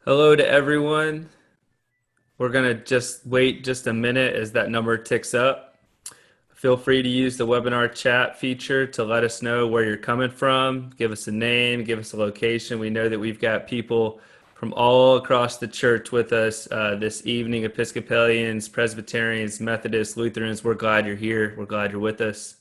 Hello to everyone. We're going to just wait just a minute as that number ticks up. Feel free to use the webinar chat feature to let us know where you're coming from. Give us a name, give us a location. We know that we've got people from all across the church with us this evening: Episcopalians, Presbyterians, Methodists, Lutherans. We're glad you're here. We're glad you're with us.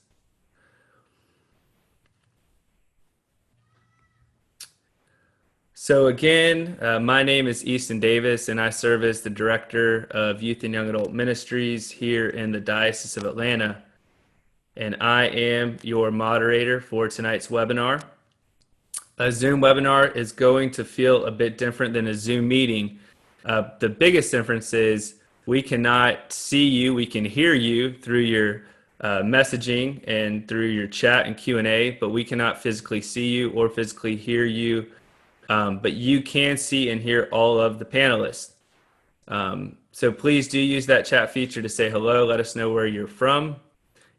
So again, my name is Easton Davis, and I serve as the Director of Youth and Young Adult Ministries here in the Diocese of Atlanta. And I am your moderator for tonight's webinar. A Zoom webinar is going to feel a bit different than a Zoom meeting. The biggest difference is we cannot see you, we can hear you through your messaging and through your chat and Q&A, but we cannot physically see you or physically hear you. But you can see and hear all of the panelists. So please do use that chat feature to say hello. Let us know where you're from.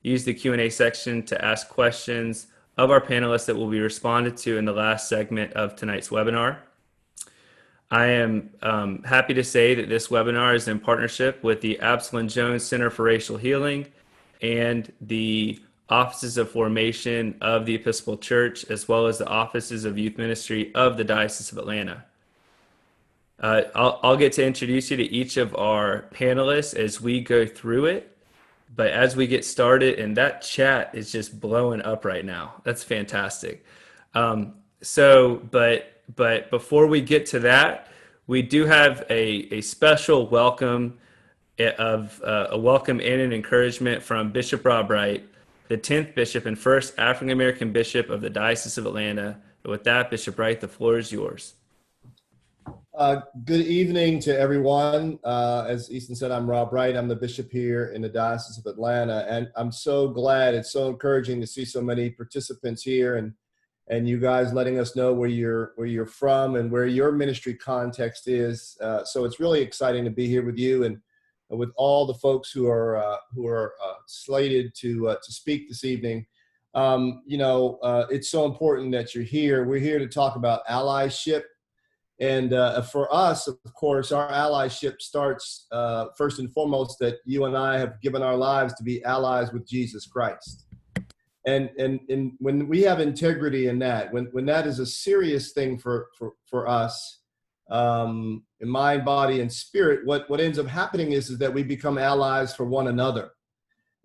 Use the Q&A section to ask questions of our panelists that will be responded to in the last segment of tonight's webinar. I am happy to say that this webinar is in partnership with the Absalom Jones Center for Racial Healing and the Offices of Formation of the Episcopal Church, as well as the Offices of Youth Ministry of the Diocese of Atlanta. I'll get to introduce you to each of our panelists as we go through it. But as we get started, and that chat is just blowing up right now. That's fantastic. But before we get to that, we do have a special welcome a welcome and an encouragement from Bishop Rob Wright, the 10th Bishop and first African-American Bishop of the Diocese of Atlanta. With that, Bishop Wright, the floor is yours. Good evening to everyone. As Easton said, I'm Rob Wright. I'm the bishop here in the Diocese of Atlanta, and I'm so glad. It's so encouraging to see so many participants here, and you guys letting us know where you're from and where your ministry context is. So it's really exciting to be here with you and with all the folks who are slated to speak this evening. It's so important that you're here. We're here to talk about allyship. And for us, of course, our allyship starts first and foremost that you and I have given our lives to be allies with Jesus Christ. And when we have integrity in that, when that is a serious thing for us, in mind, body, and spirit, what ends up happening is that we become allies for one another.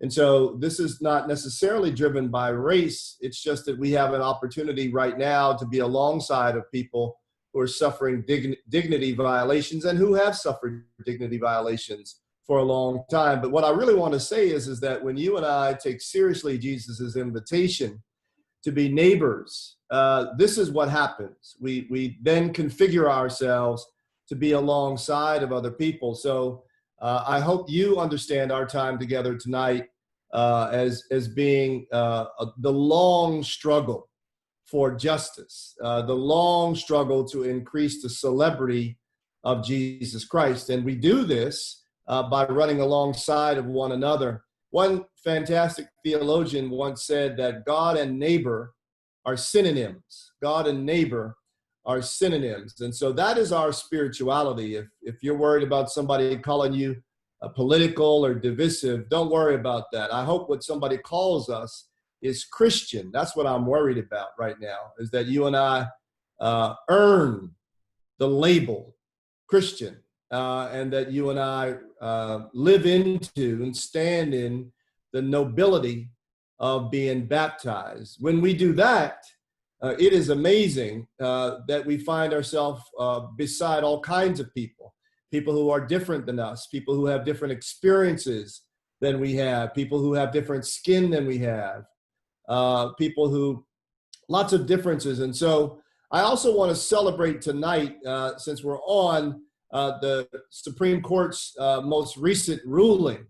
And so this is not necessarily driven by race. It's just that we have an opportunity right now to be alongside of people who are suffering dignity violations and who have suffered dignity violations for a long time. But what I really want to say is that when you and I take seriously Jesus's invitation to be neighbors, this is what happens. We then configure ourselves to be alongside of other people. So I hope you understand our time together tonight as being the long struggle for justice, the long struggle to increase the celebrity of Jesus Christ. And we do this by running alongside of one another. One fantastic theologian once said that God and neighbor are synonyms. God and neighbor are synonyms. And so that is our spirituality. If you're worried about somebody calling you political or divisive, don't worry about that. I hope what somebody calls us is Christian. That's what I'm worried about right now, is that you and I earn the label Christian, and that you and I live into and stand in the nobility of being baptized. When we do that, it is amazing that we find ourselves beside all kinds of people who are different than us, people who have different experiences than we have, people who have different skin than we have. People who, lots of differences. And so I also want to celebrate tonight, since we're on the Supreme Court's most recent ruling.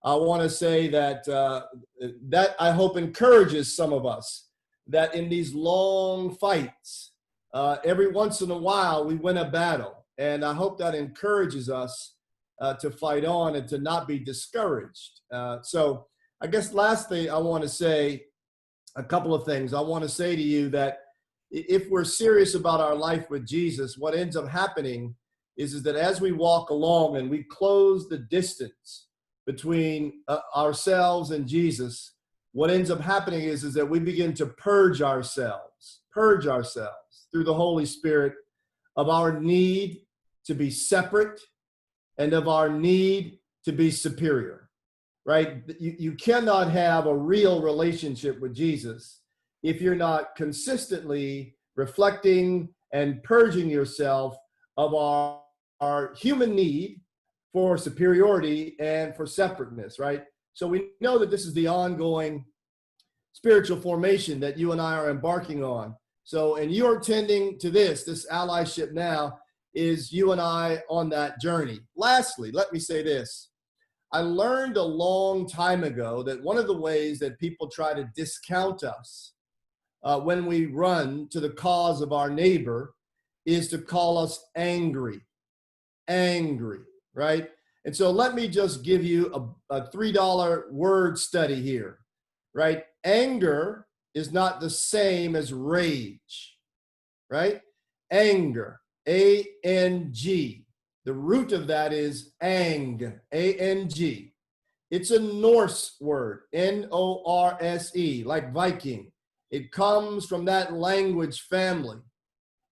I want to say that that I hope encourages some of us that in these long fights, every once in a while we win a battle. And I hope that encourages us to fight on and to not be discouraged. So I guess lastly, I want to say a couple of things. I want to say to you that if we're serious about our life with Jesus, what ends up happening is that as we walk along and we close the distance between ourselves and Jesus, what ends up happening is that we begin to purge ourselves through the Holy Spirit of our need to be separate and of our need to be superior, right? You cannot have a real relationship with Jesus if you're not consistently reflecting and purging yourself of our human need for superiority and for separateness, right? So we know that this is the ongoing spiritual formation that you and I are embarking on. So, and you're tending to this allyship now is you and I on that journey. Lastly, let me say this. I learned a long time ago that one of the ways that people try to discount us when we run to the cause of our neighbor is to call us angry, right? And so let me just give you a $3 word study here, right? Anger is not the same as rage, right? Anger, A-N-G. The root of that is ang, A-N-G. It's a Norse word, N-O-R-S-E, like Viking. It comes from that language family.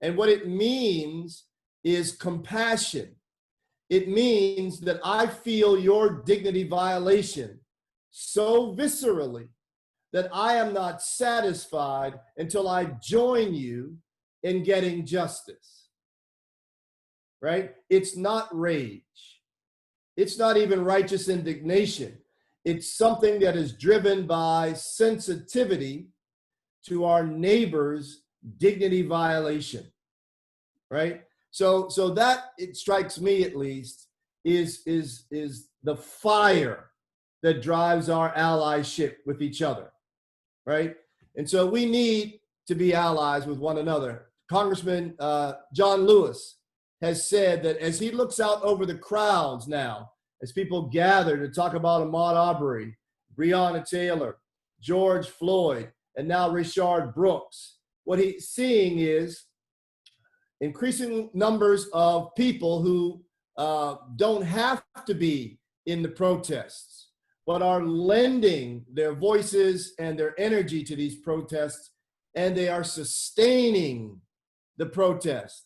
And what it means is compassion. It means that I feel your dignity violation so viscerally that I am not satisfied until I join you in getting justice, right? It's not rage. It's not even righteous indignation. It's something that is driven by sensitivity to our neighbor's dignity violation, right? So that, it strikes me at least, is the fire that drives our allyship with each other, right? And so we need to be allies with one another. Congressman John Lewis has said that as he looks out over the crowds now, as people gather to talk about Ahmaud Arbery, Breonna Taylor, George Floyd, and now Rayshard Brooks, what he's seeing is increasing numbers of people who don't have to be in the protests, but are lending their voices and their energy to these protests, and they are sustaining the protest.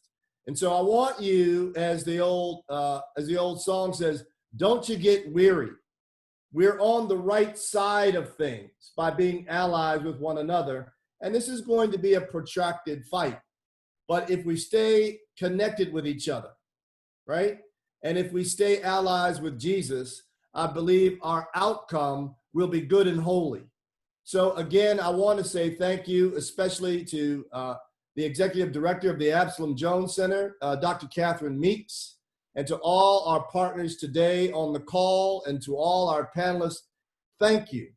And so I want you, as the old song says, don't you get weary. We're on the right side of things by being allies with one another. And this is going to be a protracted fight. But if we stay connected with each other, right? And if we stay allies with Jesus, I believe our outcome will be good and holy. So again, I want to say thank you, especially to the executive director of the Absalom Jones Center, Dr. Katherine Meeks, and to all our partners today on the call, and to all our panelists. Thank you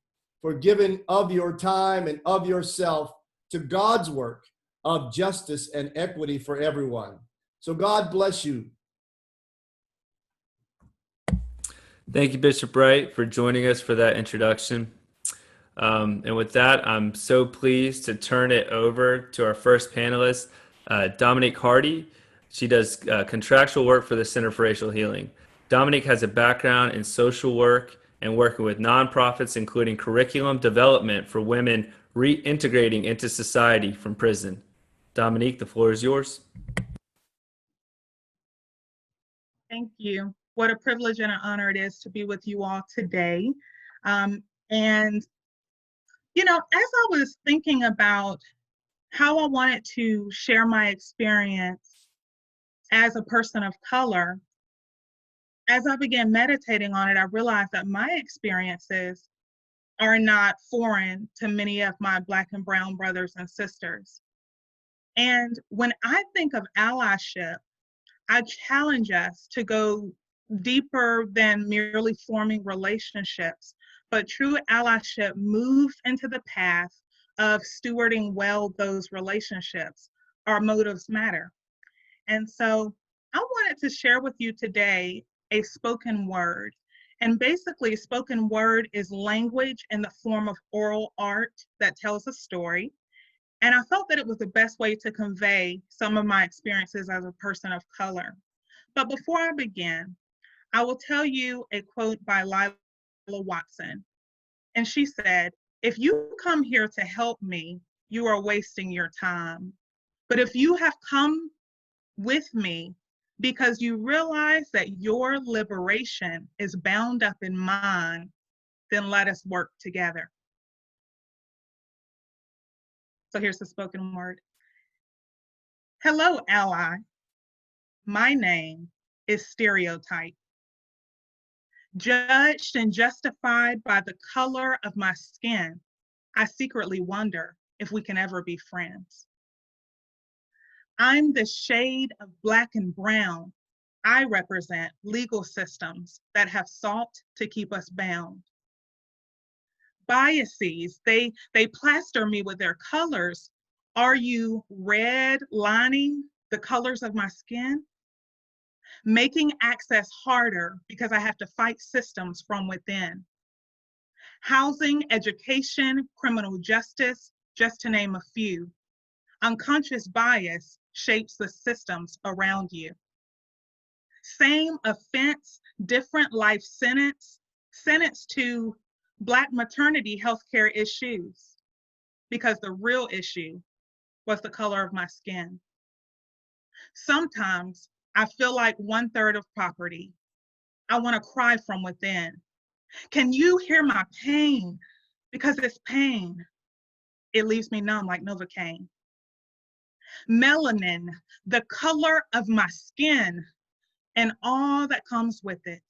for giving of your time and of yourself to God's work of justice and equity for everyone. So God bless you. Thank you, Bishop Wright, for joining us for that introduction. And with that, I'm so pleased to turn it over to our first panelist, Dominique Hardy. She does contractual work for the Center for Racial Healing. Dominique has a background in social work and working with nonprofits, including curriculum development for women reintegrating into society from prison. Dominique, the floor is yours. Thank you. What a privilege and an honor it is to be with you all today. And, you know, as I was thinking about how I wanted to share my experience as a person of color, as I began meditating on it, I realized that my experiences are not foreign to many of my Black and brown brothers and sisters. And when I think of allyship, I challenge us to go deeper than merely forming relationships, but true allyship moves into the path of stewarding well those relationships. Our motives matter. And so I wanted to share with you today a spoken word. And basically, spoken word is language in the form of oral art that tells a story. And I felt that it was the best way to convey some of my experiences as a person of color. But before I begin, I will tell you a quote by Lila Watson. And she said, "If you come here to help me, you are wasting your time. But if you have come with me because you realize that your liberation is bound up in mine, then let us work together." So here's the spoken word. Hello, ally. My name is Stereotype. Judged and justified by the color of my skin, I secretly wonder if we can ever be friends. I'm the shade of black and brown. I represent legal systems that have sought to keep us bound. Biases, they plaster me with their colors. Are you redlining the colors of my skin? Making access harder because I have to fight systems from within. Housing, education, criminal justice, just to name a few. Unconscious bias shapes the systems around you. Same offense, different life sentence, sentenced to Black maternity healthcare issues, because the real issue was the color of my skin. Sometimes I feel like 1/3 of property. I want to cry from within. Can you hear my pain? Because it's pain. It leaves me numb like Novocaine. Melanin, the color of my skin, and all that comes with it.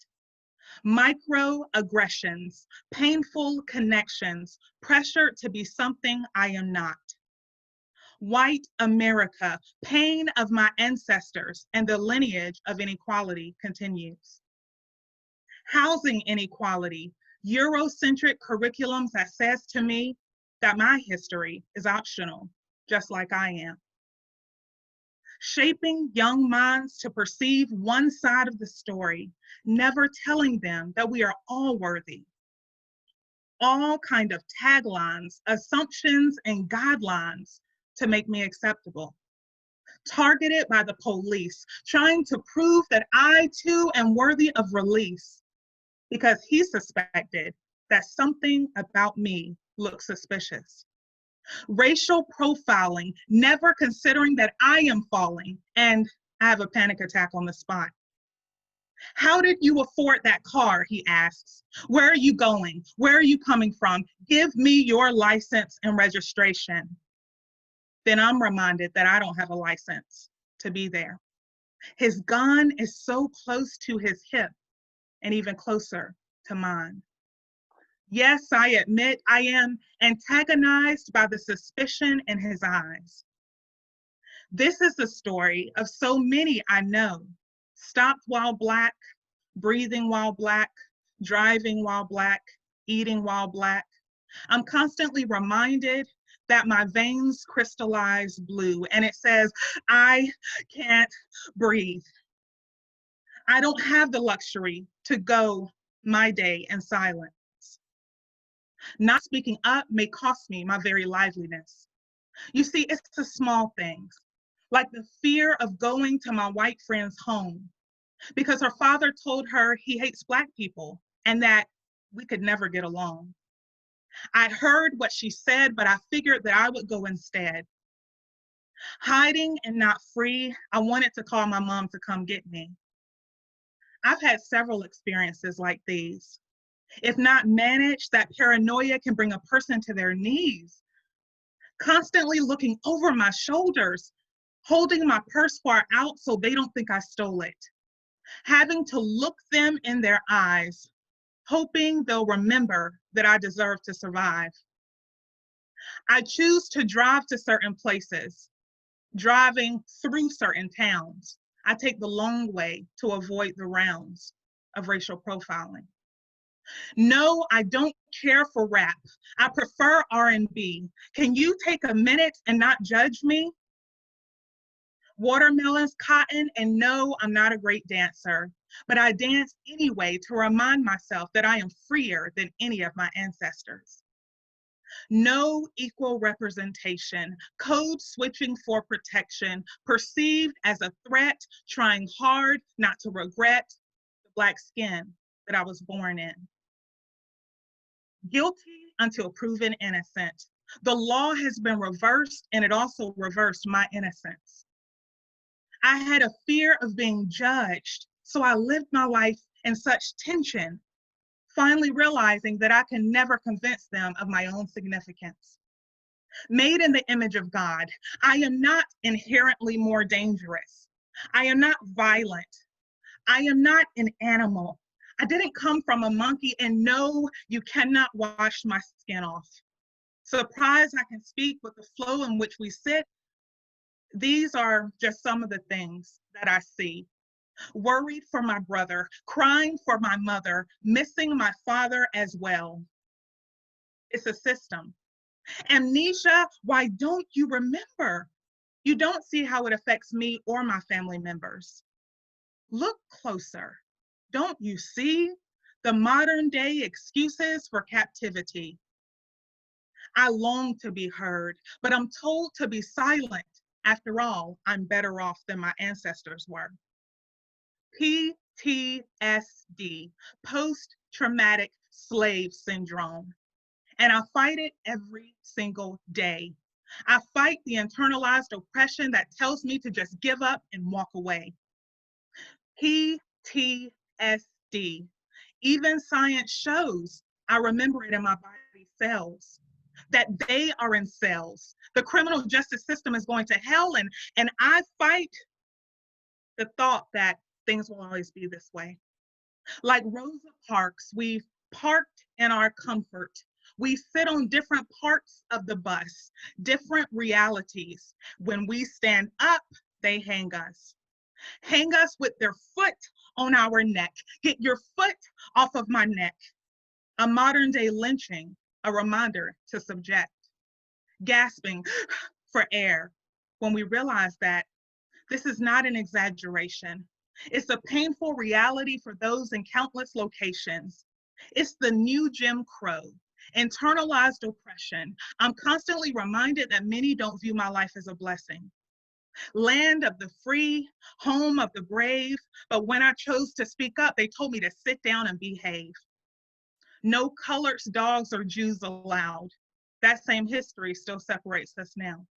Microaggressions, painful connections, pressure to be something I am not. White America, pain of my ancestors, and the lineage of inequality continues. Housing inequality, Eurocentric curriculums that says to me that my history is optional, just like I am. Shaping young minds to perceive one side of the story, never telling them that we are all worthy. All kind of taglines, assumptions, and guidelines to make me acceptable. Targeted by the police, trying to prove that I too am worthy of release because he suspected that something about me looked suspicious. Racial profiling, never considering that I am falling and I have a panic attack on the spot. How did you afford that car, he asks. Where are you going? Where are you coming from? Give me your license and registration. Then I'm reminded that I don't have a license to be there. His gun is so close to his hip and even closer to mine. Yes, I admit I am antagonized by the suspicion in his eyes. This is the story of so many I know. Stopped while Black, breathing while Black, driving while Black, eating while Black. I'm constantly reminded that my veins crystallize blue, and it says, I can't breathe. I don't have the luxury to go my day in silence. Not speaking up may cost me my very liveliness. You see, it's the small things, like the fear of going to my white friend's home because her father told her he hates Black people and that we could never get along. I'd heard what she said, but I figured that I would go instead. Hiding and not free, I wanted to call my mom to come get me. I've had several experiences like these. If not managed, that paranoia can bring a person to their knees. Constantly looking over my shoulders, holding my purse far out so they don't think I stole it. Having to look them in their eyes, hoping they'll remember that I deserve to survive. I choose to drive to certain places, driving through certain towns. I take the long way to avoid the rounds of racial profiling. No, I don't care for rap. I prefer R&B. Can you take a minute and not judge me? Watermelons, cotton, and no, I'm not a great dancer, but I dance anyway to remind myself that I am freer than any of my ancestors. No equal representation, code switching for protection, perceived as a threat, trying hard not to regret the Black skin that I was born in. Guilty until proven innocent. The law has been reversed, and it also reversed my innocence. I had a fear of being judged, so I lived my life in such tension, finally realizing that I can never convince them of my own significance. Made in the image of God, I am not inherently more dangerous. I am not violent. I am not an animal. I didn't come from a monkey, and no, you cannot wash my skin off. Surprised I can speak with the flow in which we sit. These are just some of the things that I see. Worried for my brother, crying for my mother, missing my father as well. It's a system. Amnesia, why don't you remember? You don't see how it affects me or my family members. Look closer. Don't you see the modern day excuses for captivity? I long to be heard, but I'm told to be silent. After all, I'm better off than my ancestors were. PTSD, post-traumatic slave syndrome. And I fight it every single day. I fight the internalized oppression that tells me to just give up and walk away. PTSD. Even science shows, I remember it in my body cells, that they are in cells. The criminal justice system is going to hell, and I fight the thought that things will always be this way. Like Rosa Parks, we've parked in our comfort. We sit on different parts of the bus, different realities. When we stand up, they hang us. Hang us with their foot on our neck. Get your foot off of my neck. A modern day lynching, a reminder to subject. Gasping for air when we realize that this is not an exaggeration. It's a painful reality for those in countless locations. It's the new Jim Crow, internalized oppression. I'm constantly reminded that many don't view my life as a blessing. Land of the free, home of the brave, but when I chose to speak up, they told me to sit down and behave. No coloreds, dogs, or Jews allowed. That same history still separates us now.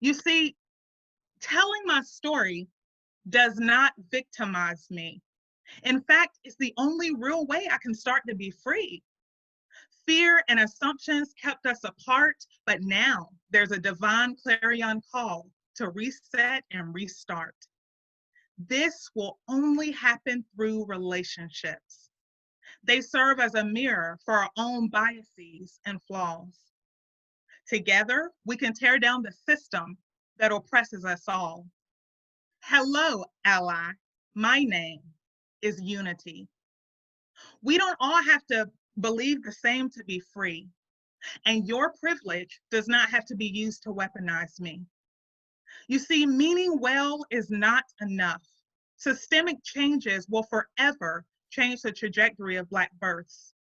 You see, telling my story does not victimize me. In fact, it's the only real way I can start to be free. Fear and assumptions kept us apart, but now there's a divine clarion call to reset and restart. This will only happen through relationships. They serve as a mirror for our own biases and flaws. Together, we can tear down the system that oppresses us all. Hello, ally. My name is Unity. We don't all have to believe the same to be free, and your privilege does not have to be used to weaponize me. You see, meaning well is not enough. Systemic changes will forever change the trajectory of Black births.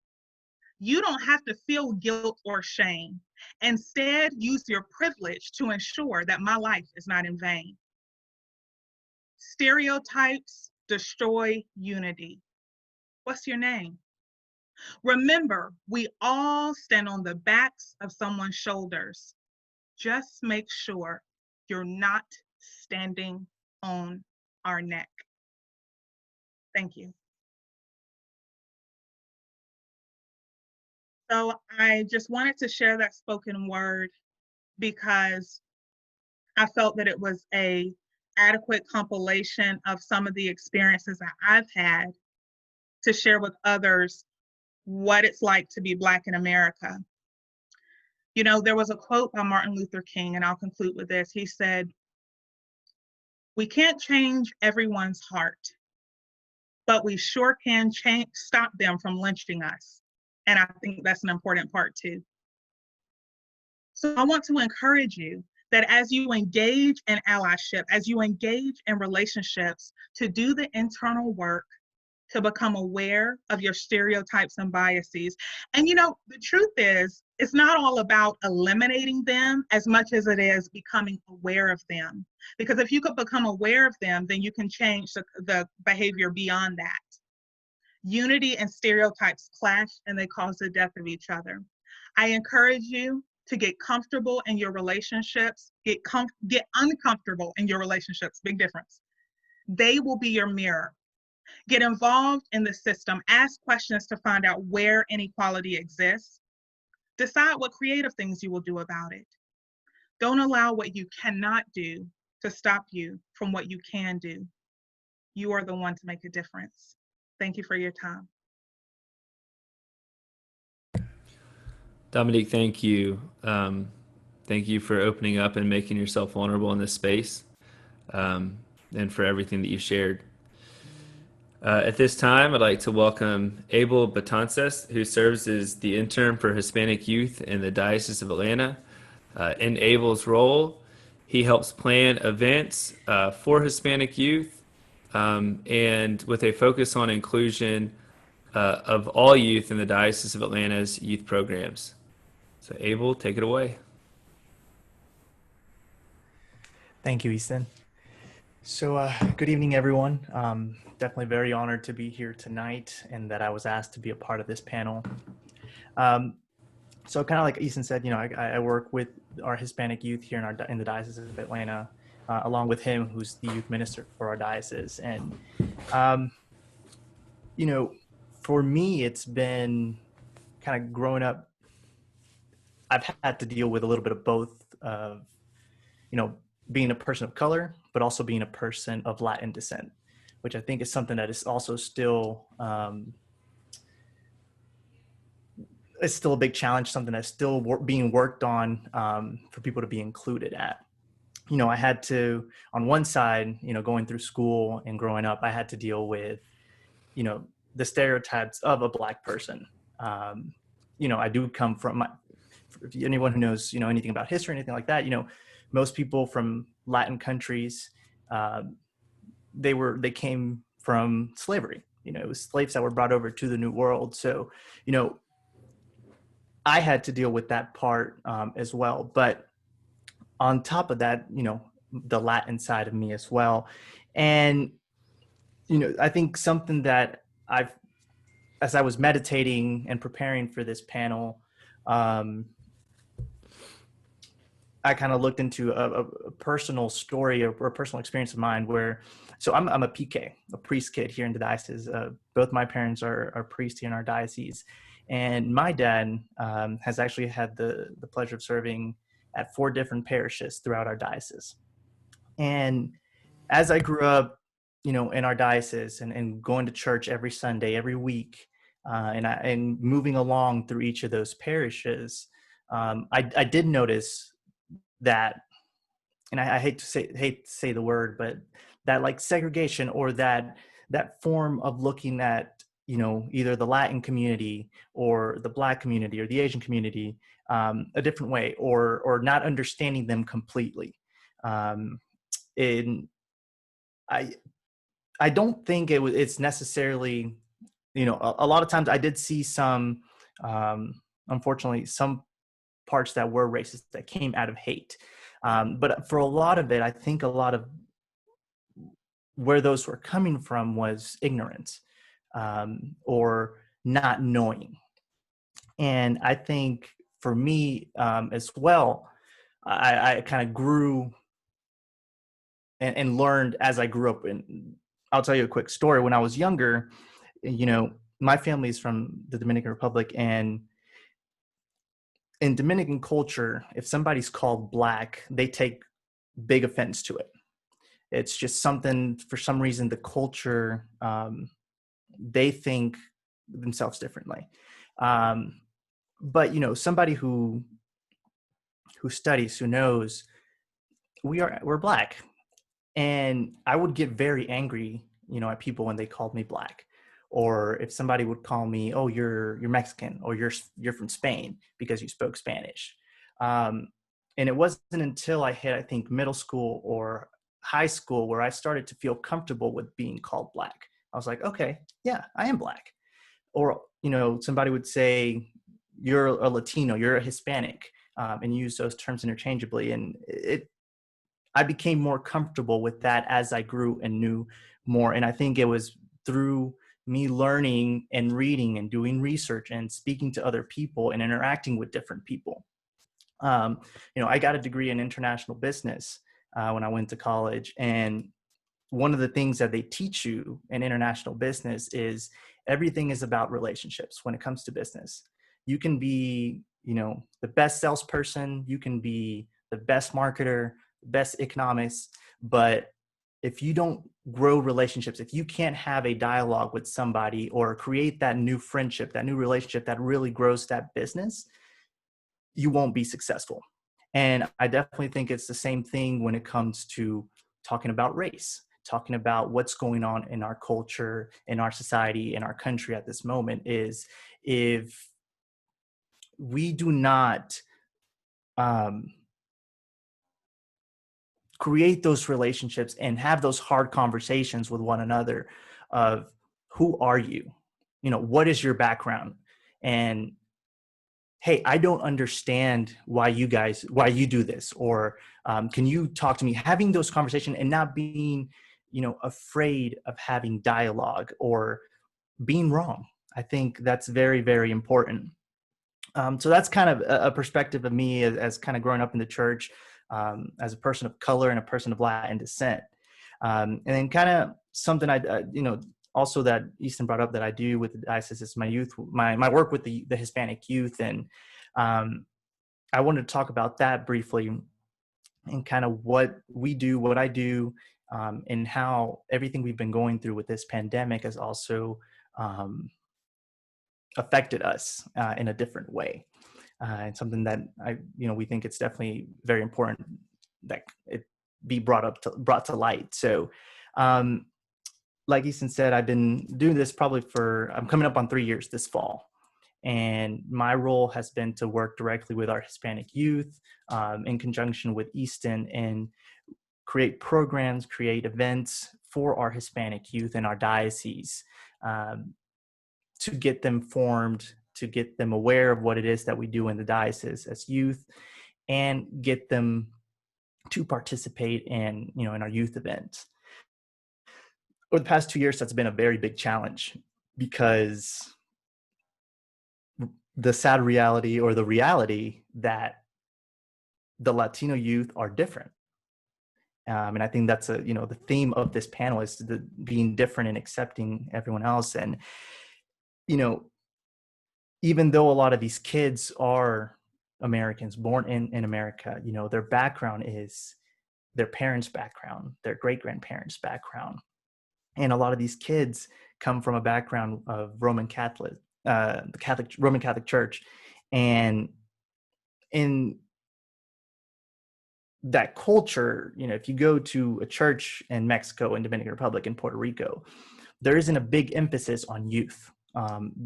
You don't have to feel guilt or shame. Instead, use your privilege to ensure that my life is not in vain. Stereotypes destroy unity. What's your name? Remember, we all stand on the backs of someone's shoulders. Just make sure you're not standing on our neck. Thank you. So I just wanted to share that spoken word because I felt that it was an adequate compilation of some of the experiences that I've had to share with others what it's like to be Black in America. You know, there was a quote by Martin Luther King, and I'll conclude with this. He said, "We can't change everyone's heart, but we sure can stop them from lynching us." And I think that's an important part too. So I want to encourage you that as you engage in allyship, as you engage in relationships, to do the internal work to become aware of your stereotypes and biases. And the truth is, it's not all about eliminating them as much as it is becoming aware of them. Because if you could become aware of them, then you can change the behavior beyond that. Unity and stereotypes clash and they cause the death of each other. I encourage you to get comfortable in your relationships, get uncomfortable in your relationships, big difference. They will be your mirror. Get involved in the system, ask questions to find out where inequality exists. Decide what creative things you will do about it. Don't allow what you cannot do to stop you from what you can do. You are the one to make a difference. Thank you for your time. Dominique, thank you. Thank you for opening up and making yourself vulnerable in this space, and for everything that you shared. At this time, I'd like to welcome Abel Betances, who serves as the intern for Hispanic youth in the Diocese of Atlanta. In Abel's role, he helps plan events for Hispanic youth, and with a focus on inclusion of all youth in the Diocese of Atlanta's youth programs. So Abel, take it away. Thank you, Easton. So good evening, everyone. Definitely very honored to be here tonight and that I was asked to be a part of this panel. So kind of like Easton said, I work with our Hispanic youth here in the Diocese of Atlanta, along with him, who's the youth minister for our diocese. And, for me, it's been kind of growing up, I've had to deal with a little bit of both of, being a person of color, but also being a person of Latin descent, which I think is something that is also still, it's still a big challenge, something that's still being worked on for people to be included at. I had to, on one side, going through school and growing up, I had to deal with, the stereotypes of a Black person. I do come from, anyone who knows, anything about history or anything like that, most people from Latin countries, they came from slavery. It was slaves that were brought over to the New World. So, I had to deal with that part as well. But on top of that, the Latin side of me as well. And, I think something that as I was meditating and preparing for this panel, I kind of looked into a personal story or a personal experience of mine where, so I'm a PK, a priest kid here in the diocese. Both my parents are priests here in our diocese. And my dad has actually had the pleasure of serving at 4 different parishes throughout our diocese. And as I grew up, in our diocese and going to church every Sunday, every week, and moving along through each of those parishes, I did notice that, and I hate to say the word, but that like segregation or that form of looking at, either the Latin community or the Black community or the Asian community a different way, or not understanding them completely. And I don't think it's necessarily, a lot of times I did see some, unfortunately, some parts that were racist that came out of hate. But for a lot of it, I think a lot of where those were coming from was ignorance or not knowing. And I think for me as well, I kind of grew and learned as I grew up. And I'll tell you a quick story. When I was younger, my family is from the Dominican Republic, and in Dominican culture, if somebody's called Black, they take big offense to it. It's just something, for some reason, the culture, they think themselves differently. But, somebody who studies, who knows, we're Black. And I would get very angry, at people when they called me Black. Or if somebody would call me, oh, you're Mexican, or you're from Spain because you spoke Spanish. And it wasn't until I hit, I think, middle school or high school where I started to feel comfortable with being called Black, I was like, okay, yeah, I am Black. Or, somebody would say, you're a Latino, you're a Hispanic, and use those terms interchangeably. And I became more comfortable with that as I grew and knew more. And I think it was through me learning and reading and doing research and speaking to other people and interacting with different people. I got a degree in international business when I went to college. And one of the things that they teach you in international business is everything is about relationships when it comes to business. You can be, the best salesperson, you can be the best marketer, best economist, but if you don't grow relationships, if you can't have a dialogue with somebody or create that new friendship, that new relationship that really grows that business, you won't be successful. And I definitely think it's the same thing when it comes to talking about race, talking about what's going on in our culture, in our society, in our country at this moment. Is if we do not create those relationships and have those hard conversations with one another of who are you? What is your background? And hey, I don't understand why you do this, or can you talk to me? Having those conversations and not being, afraid of having dialogue or being wrong. I think that's very, very important. So that's kind of a perspective of me as kind of growing up in the church, as a person of color and a person of Latin descent. And then kind of something also that Easton brought up that I do with the diocese is my work with the Hispanic youth. And I wanted to talk about that briefly and kind of what we do, what I do, and how everything we've been going through with this pandemic has also affected us in a different way. And something that we think it's definitely very important that it be brought to light. So, like Easton said, I've been doing this I'm coming up on 3 years this fall. And my role has been to work directly with our Hispanic youth in conjunction with Easton and create programs, create events for our Hispanic youth in our diocese to get them formed, to get them aware of what it is that we do in the diocese as youth, and get them to participate in our youth events. Over the past 2 years, that's been a very big challenge because the sad reality, or the reality, that the Latino youth are different. And I think that's the theme of this panel is being different and accepting everyone else. And, even though a lot of these kids are Americans born in America, their background is their parents' background, their great-grandparents' background. And a lot of these kids come from a background of Roman Catholic Church. And in that culture, if you go to a church in Mexico and Dominican Republic and Puerto Rico, there isn't a big emphasis on youth.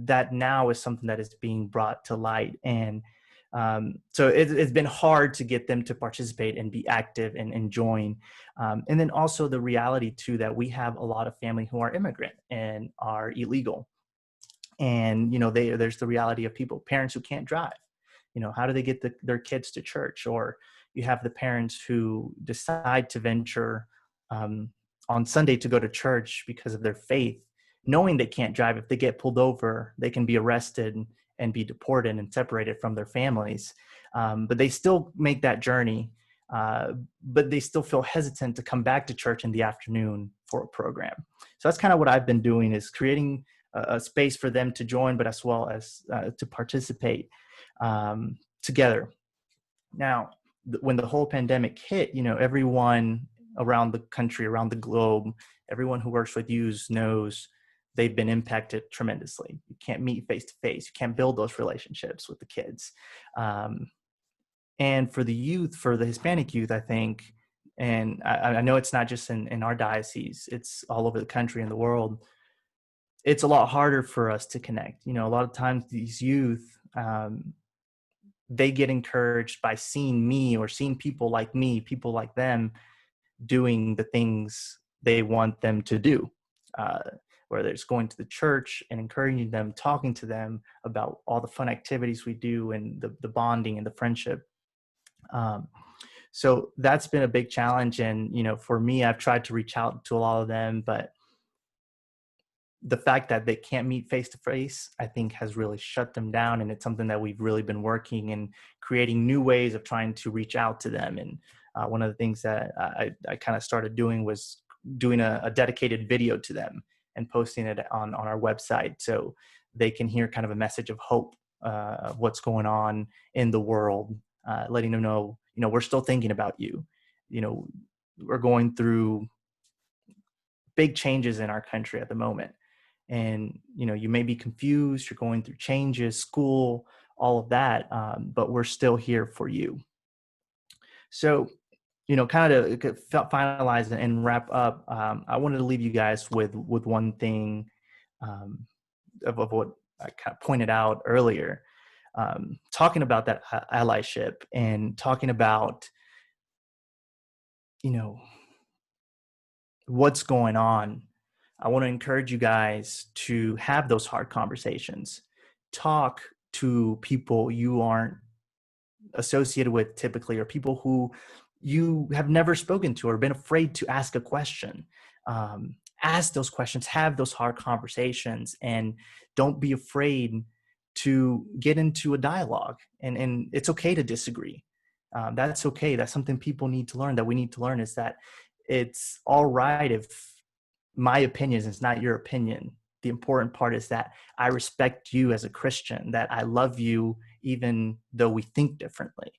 That now is something that is being brought to light. And so it's been hard to get them to participate and be active and join. And then also the reality too, that we have a lot of family who are immigrant and are illegal. And, there's the reality of parents who can't drive. How do they get their kids to church? Or you have the parents who decide to venture on Sunday to go to church because of their faith, knowing they can't drive. If they get pulled over, they can be arrested and be deported and separated from their families. But they still make that journey, but they still feel hesitant to come back to church in the afternoon for a program. So that's kind of what I've been doing, is creating a space for them to join, but as well as to participate together. Now, when the whole pandemic hit, everyone around the country, around the globe, everyone who works with youth knows they've been impacted tremendously. You can't meet face to face. You can't build those relationships with the kids. And for the youth, for the Hispanic youth, I think, and I know it's not just in our diocese, it's all over the country and the world, it's a lot harder for us to connect. A lot of times these youth, they get encouraged by seeing me or seeing people like me, people like them doing the things they want them to do. whether it's going to the church and encouraging them, talking to them about all the fun activities we do and the bonding and the friendship. So that's been a big challenge. And, for me, I've tried to reach out to a lot of them, but the fact that they can't meet face to face, I think, has really shut them down. And it's something that we've really been working and creating new ways of trying to reach out to them. And one of the things that I kind of started doing was doing a dedicated video to them and posting it on our website, so they can hear kind of a message of hope of what's going on in the world, letting them know, we're still thinking about you. We're going through big changes in our country at the moment. And, you may be confused, you're going through changes, school, all of that, but we're still here for you. So, kind of to finalize and wrap up, I wanted to leave you guys with one thing of what I kind of pointed out earlier, talking about that allyship and talking about, what's going on. I want to encourage you guys to have those hard conversations. Talk to people you aren't associated with typically, or people who you have never spoken to or been afraid to ask a question. Ask those questions, have those hard conversations, and don't be afraid to get into a dialogue. And it's okay to disagree. That's okay. That's something people need to learn, that we need to learn, is that it's all right if my opinion is not your opinion. The important part is that I respect you as a Christian, that I love you even though we think differently.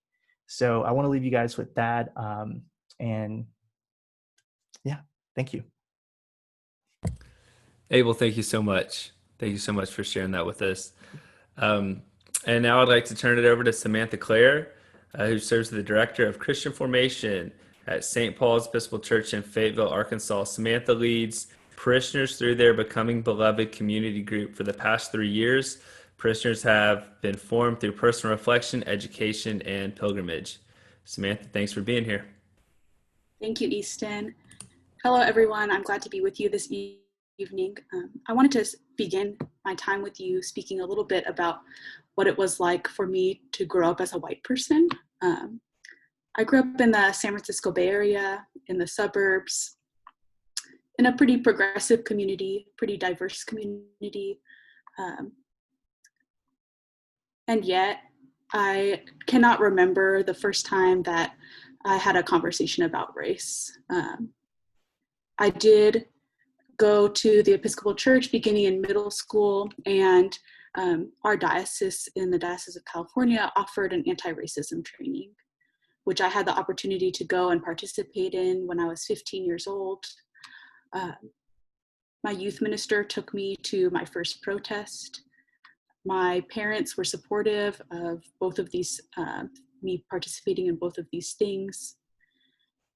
So I want to leave you guys with that. And yeah, thank you. Abel, thank you so much. Thank you so much for sharing that with us. And now I'd like to turn it over to Samantha Clare, who serves as the Director of Christian Formation at St. Paul's Episcopal Church in Fayetteville, Arkansas. Samantha leads parishioners through their Becoming Beloved community group. For the past 3 years, parishioners have been formed through personal reflection, education, and pilgrimage. Samantha, thanks for being here. Thank you, Easton. Hello, everyone. I'm glad to be with you this evening. I wanted to begin my time with you speaking a little bit about what it was like for me to grow up as a white person. I grew up in the San Francisco Bay Area, in the suburbs, in a pretty progressive community, pretty diverse community. And yet, I cannot remember the first time that I had a conversation about race. I did go to the Episcopal Church beginning in middle school, and our diocese in the Diocese of California offered an anti-racism training, which I had the opportunity to go and participate in when I was 15 years old. My youth minister took me to my first protest. My parents were supportive of both of these, me participating in both of these things.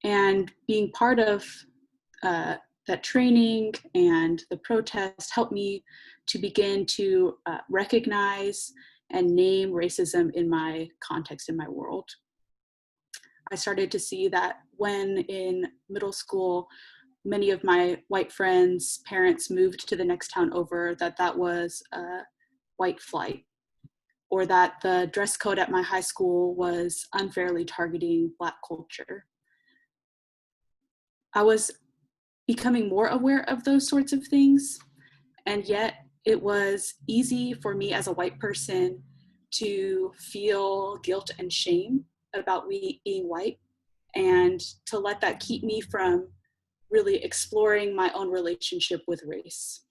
And being part of that training and the protest helped me to begin to recognize and name racism in my context, in my world. I started to see that when in middle school, many of my white friends' parents moved to the next town over, that was white flight, or that the dress code at my high school was unfairly targeting Black culture. I was becoming more aware of those sorts of things, and yet it was easy for me as a white person to feel guilt and shame about me being white, and to let that keep me from really exploring my own relationship with race.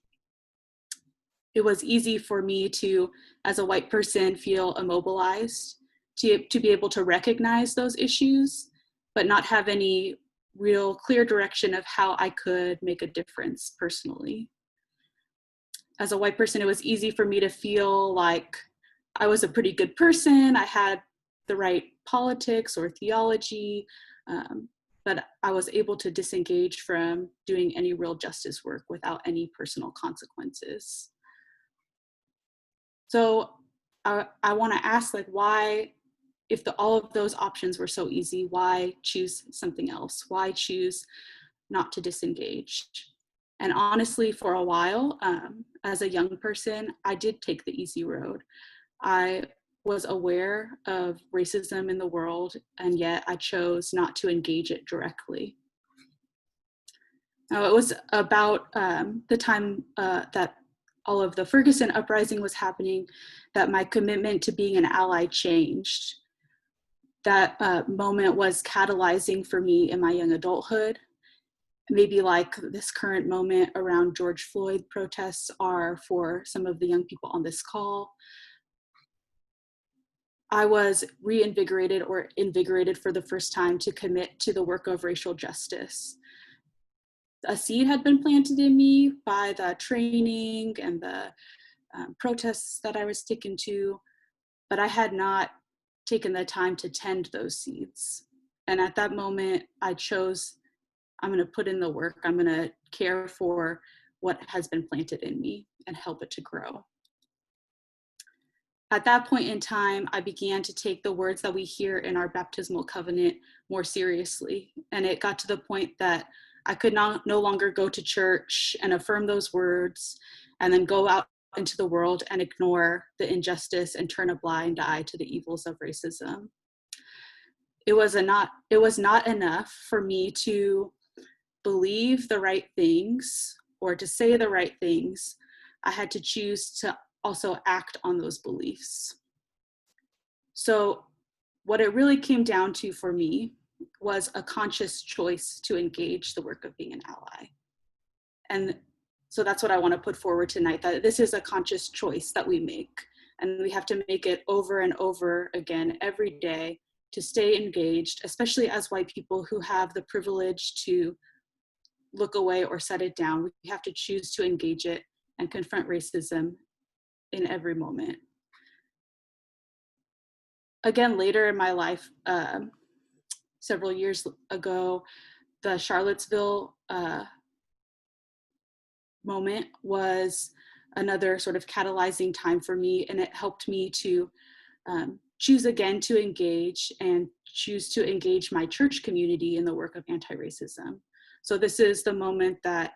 It was easy for me to, as a white person, feel immobilized, to be able to recognize those issues, but not have any real clear direction of how I could make a difference personally. As a white person, it was easy for me to feel like I was a pretty good person, I had the right politics or theology, but I was able to disengage from doing any real justice work without any personal consequences. So I want to ask, like, why, if all of those options were so easy, why choose something else? Why choose not to disengage? And honestly, for a while, as a young person, I did take the easy road. I was aware of racism in the world, and yet I chose not to engage it directly. Now, it was about the time that all of the Ferguson uprising was happening that my commitment to being an ally changed. That moment was catalyzing for me in my young adulthood. Maybe like this current moment around George Floyd protests are for some of the young people on this call. I was reinvigorated or invigorated for the first time to commit to the work of racial justice. A seed had been planted in me by the training and the protests that I was taken to, but I had not taken the time to tend those seeds. And at that moment, I chose, I'm going to put in the work. I'm going to care for what has been planted in me and help it to grow. At that point in time, I began to take the words that we hear in our baptismal covenant more seriously. And it got to the point that I could no longer go to church and affirm those words and then go out into the world and ignore the injustice and turn a blind eye to the evils of racism. It was not enough for me to believe the right things or to say the right things. I had to choose to also act on those beliefs. So what it really came down to for me was a conscious choice to engage the work of being an ally. And so that's what I want to put forward tonight, that this is a conscious choice that we make, and we have to make it over and over again every day to stay engaged, especially as white people who have the privilege to look away or set it down. We have to choose to engage it and confront racism in every moment. Again, later in my life, several years ago, the Charlottesville moment was another sort of catalyzing time for me, and it helped me to choose again to engage and choose to engage my church community in the work of anti-racism. So this is the moment that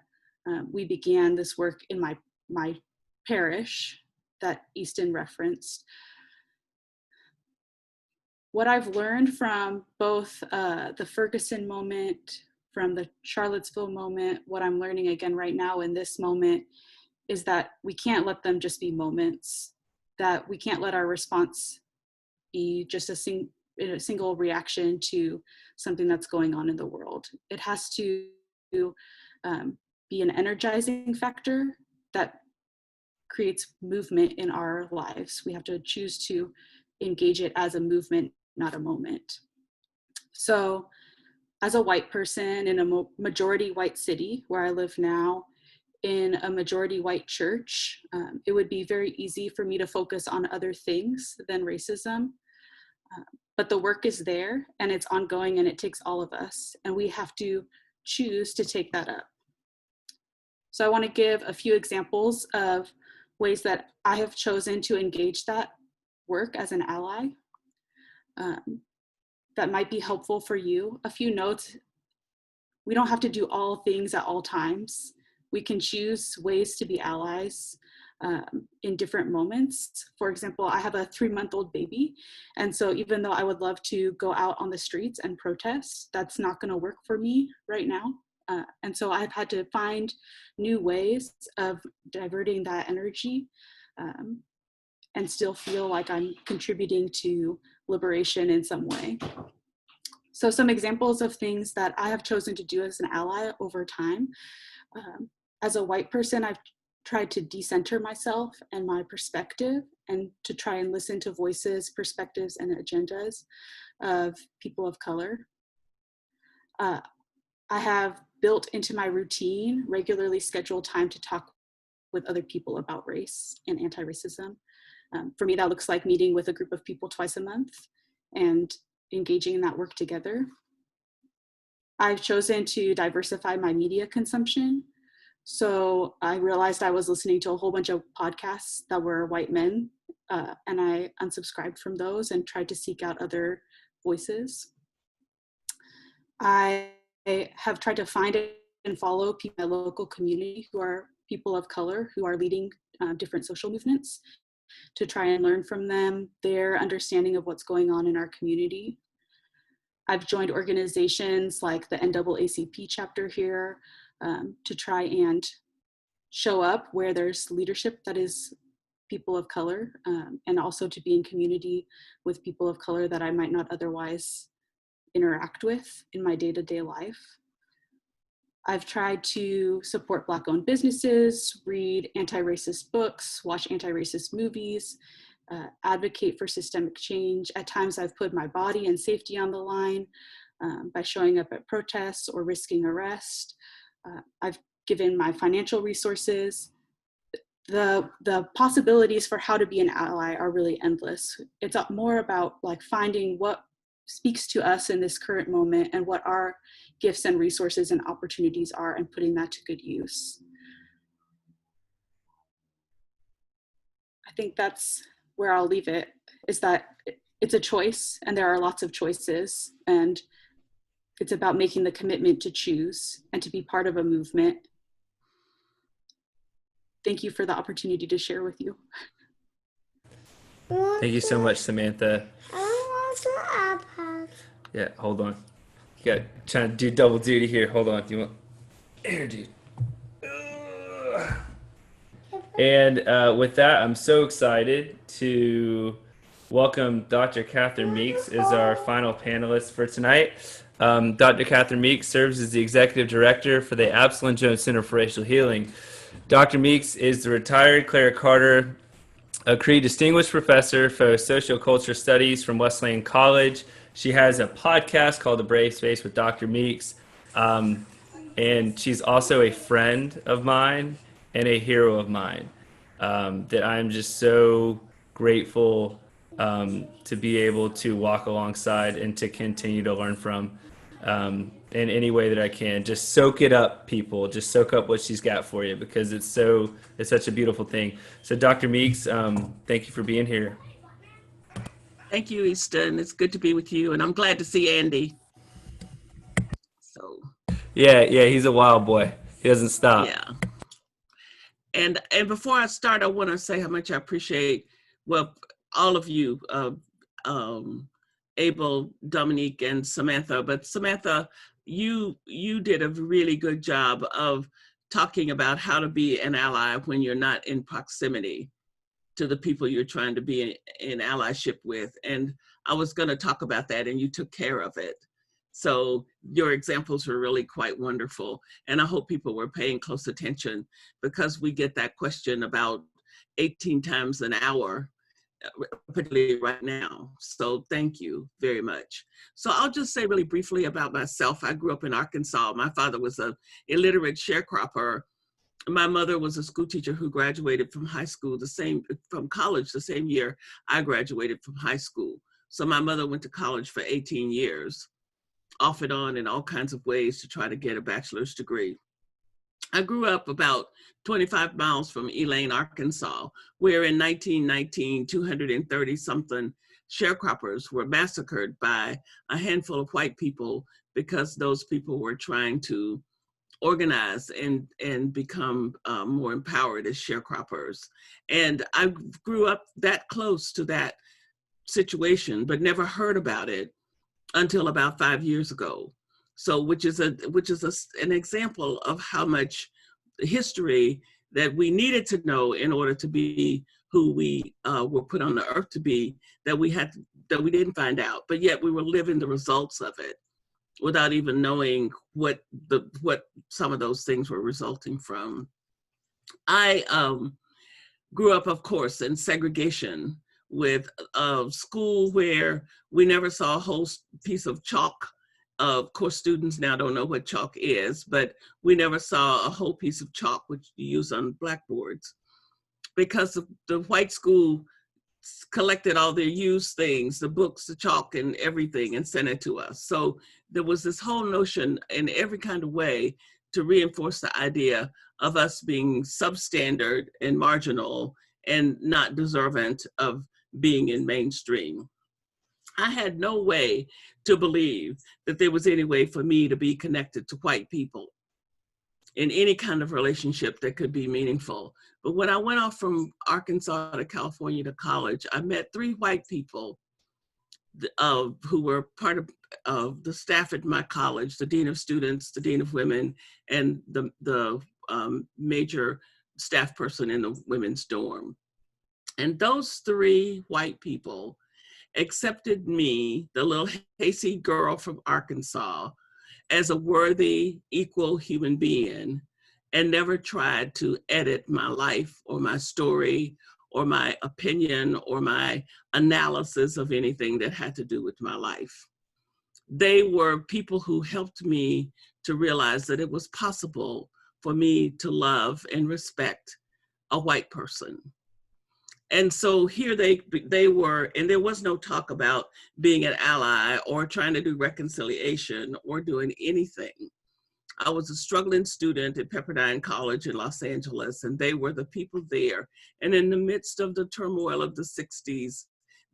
we began this work in my parish that Easton referenced. What I've learned from both the Ferguson moment, from the Charlottesville moment, what I'm learning again right now in this moment is that we can't let them just be moments, that we can't let our response be just a single reaction to something that's going on in the world. It has to be an energizing factor that creates movement in our lives. We have to choose to engage it as a movement, not a moment. So as a white person in a majority white city where I live now, in a majority white church, it would be very easy for me to focus on other things than racism. But the work is there and it's ongoing, and it takes all of us, and we have to choose to take that up. So I want to give a few examples of ways that I have chosen to engage that work as an ally that might be helpful for you. A few notes: we don't have to do all things at all times. We can choose ways to be allies in different moments. For example, I have a 3-month-old baby, and so even though I would love to go out on the streets and protest, that's not going to work for me right now. And so I've had to find new ways of diverting that energy and still feel like I'm contributing to liberation in some way. So some examples of things that I have chosen to do as an ally over time. As a white person, I've tried to decenter myself and my perspective and to try and listen to voices, perspectives, and agendas of people of color. I have built into my routine regularly scheduled time to talk with other people about race and anti-racism. For me, that looks like meeting with a group of people twice a month and engaging in that work together. I've chosen to diversify my media consumption. So I realized I was listening to a whole bunch of podcasts that were white men, and I unsubscribed from those and tried to seek out other voices. I have tried to find and follow people in my local community who are people of color who are leading different social movements, to try and learn from them, their understanding of what's going on in our community. I've joined organizations like the NAACP chapter here to try and show up where there's leadership that is people of color, and also to be in community with people of color that I might not otherwise interact with in my day-to-day life. I've tried to support Black-owned businesses, read anti-racist books, watch anti-racist movies, advocate for systemic change. At times I've put my body and safety on the line by showing up at protests or risking arrest. I've given my financial resources. The possibilities for how to be an ally are really endless. It's more about like finding what speaks to us in this current moment and what our gifts and resources and opportunities are, and putting that to good use. I think that's where I'll leave it, is that it's a choice and there are lots of choices, and it's about making the commitment to choose and to be part of a movement. Thank you for the opportunity to share with you. Thank you so much, Samantha. Yeah, hold on. You got trying to do double duty here. Hold on. Do you want here, dude? And with that, I'm so excited to welcome Dr. Katherine Meeks as our final panelist for tonight. Dr. Katherine Meeks serves as the Executive Director for the Absalom Jones Center for Racial Healing. Dr. Meeks is the retired Clara Carter Cree Distinguished Professor for Sociocultural Studies from Wesleyan College. She has a podcast called The Brave Space with Dr. Meeks. And she's also a friend of mine and a hero of mine that I'm just so grateful to be able to walk alongside and to continue to learn from in any way that I can. Just soak it up, people. Just soak up what she's got for you, because it's such a beautiful thing. So Dr. Meeks, thank you for being here. Thank you, Easton. It's good to be with you, and I'm glad to see Andy. So yeah, he's a wild boy. He doesn't stop. Yeah. And before I start, I want to say how much I appreciate all of you, Abel, Dominique, and Samantha. But Samantha, you did a really good job of talking about how to be an ally when you're not in proximity to the people you're trying to be in allyship with. And I was going to talk about that, and you took care of it. So your examples were really quite wonderful. And I hope people were paying close attention, because we get that question about 18 times an hour, particularly right now. So thank you very much. So I'll just say really briefly about myself. I grew up in Arkansas. My father was an illiterate sharecropper. My mother was a school teacher who graduated from college the same year I graduated from high school. So my mother went to college for 18 years, off and on in all kinds of ways, to try to get a bachelor's degree. I grew up about 25 miles from Elaine, Arkansas, where in 1919, 230-something sharecroppers were massacred by a handful of white people, because those people were trying to organize and become more empowered as sharecroppers. And I grew up that close to that situation, but never heard about it until about 5 years ago. So, which is an example of how much history that we needed to know in order to be who we were put on the earth to be, that we didn't find out, but yet we were living the results of it without even knowing what some of those things were resulting from. I grew up, of course, in segregation, with a school where we never saw a whole piece of chalk. Of course, students now don't know what chalk is, but we never saw a whole piece of chalk, which you use on blackboards, because the white school collected all their used things, the books, the chalk, and everything, and sent it to us. So there was this whole notion in every kind of way to reinforce the idea of us being substandard and marginal and not deserving of being in mainstream. I had no way to believe that there was any way for me to be connected to white people in any kind of relationship that could be meaningful. But when I went off from Arkansas to California to college, I met 3 white people who were part of the staff at my college, the dean of students, the dean of women, and the major staff person in the women's dorm. And those 3 white people accepted me, the little hayseed girl from Arkansas, as a worthy, equal human being, and never tried to edit my life or my story or my opinion or my analysis of anything that had to do with my life. They were people who helped me to realize that it was possible for me to love and respect a white person. And so here they were, and there was no talk about being an ally or trying to do reconciliation or doing anything. I was a struggling student at Pepperdine College in Los Angeles, and they were the people there. And in the midst of the turmoil of the 60s,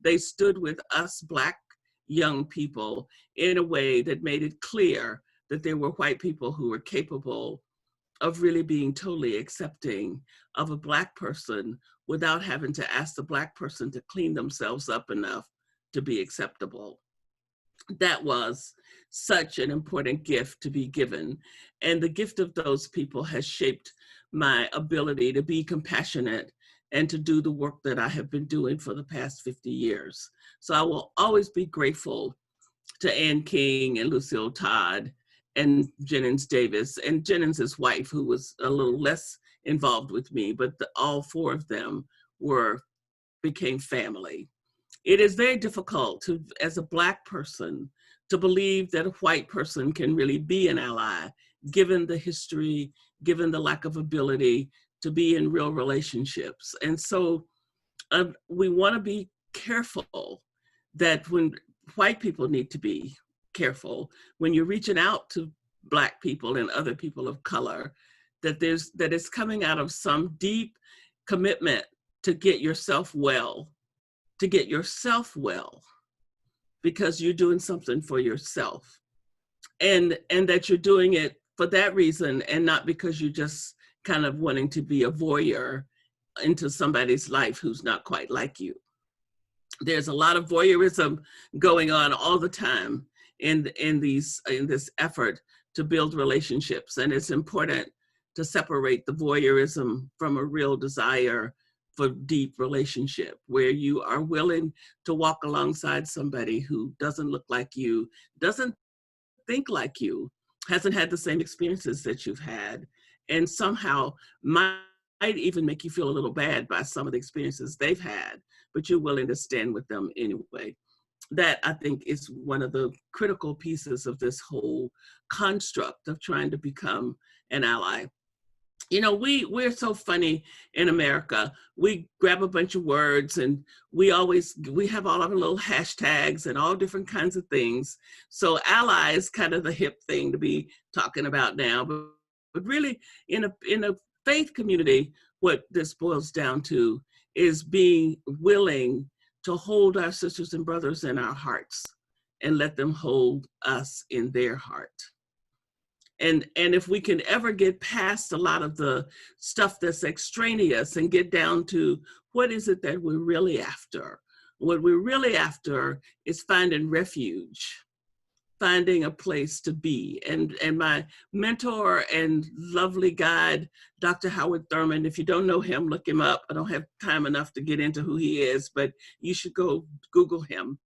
they stood with us Black young people in a way that made it clear that there were white people who were capable of really being totally accepting of a Black person without having to ask the Black person to clean themselves up enough to be acceptable. That was such an important gift to be given. And the gift of those people has shaped my ability to be compassionate and to do the work that I have been doing for the past 50 years. So I will always be grateful to Ann King and Lucille Todd and Jennings Davis, and Jennings' wife, who was a little less involved with me, but all 4 of them became family. It is very difficult to, as a Black person, to believe that a white person can really be an ally, given the history, given the lack of ability to be in real relationships. And so we want to be careful that when white people need to be careful, when you're reaching out to Black people and other people of color, that it's coming out of some deep commitment to get yourself well, because you're doing something for yourself, and that you're doing it for that reason and not because you're just kind of wanting to be a voyeur into somebody's life who's not quite like you. There's a lot of voyeurism going on all the time in this effort to build relationships, and it's important to separate the voyeurism from a real desire for deep relationship, where you are willing to walk alongside somebody who doesn't look like you, doesn't think like you, hasn't had the same experiences that you've had, and somehow might even make you feel a little bad by some of the experiences they've had, but you're willing to stand with them anyway. That, I think, is one of the critical pieces of this whole construct of trying to become an ally. You know, we're so funny in America. We grab a bunch of words and we have all of our little hashtags and all different kinds of things. So ally is kind of the hip thing to be talking about now, but really in a faith community, what this boils down to is being willing to hold our sisters and brothers in our hearts and let them hold us in their heart. And if we can ever get past a lot of the stuff that's extraneous and get down to what is it that we're really after? What we're really after is finding refuge, finding a place to be. And my mentor and lovely guide, Dr. Howard Thurman, if you don't know him, look him up. I don't have time enough to get into who he is, but you should go Google him.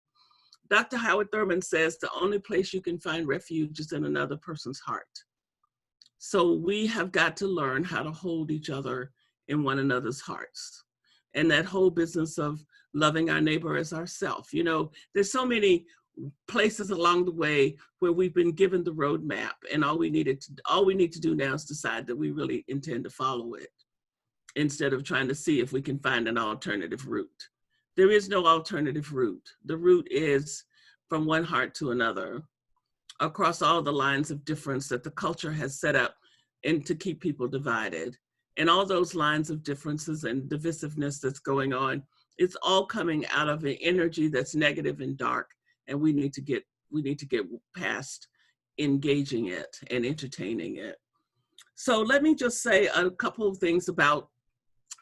Dr. Howard Thurman says the only place you can find refuge is in another person's heart. So we have got to learn how to hold each other in one another's hearts. And that whole business of loving our neighbor as ourselves. You know, there's so many places along the way where we've been given the roadmap, and all we need to do now is decide that we really intend to follow it, instead of trying to see if we can find an alternative route. There is no alternative route. The route is from one heart to another, across all the lines of difference that the culture has set up and to keep people divided. And all those lines of differences and divisiveness that's going on, it's all coming out of an energy that's negative and dark, and we need to get past engaging it and entertaining it. So let me just say a couple of things about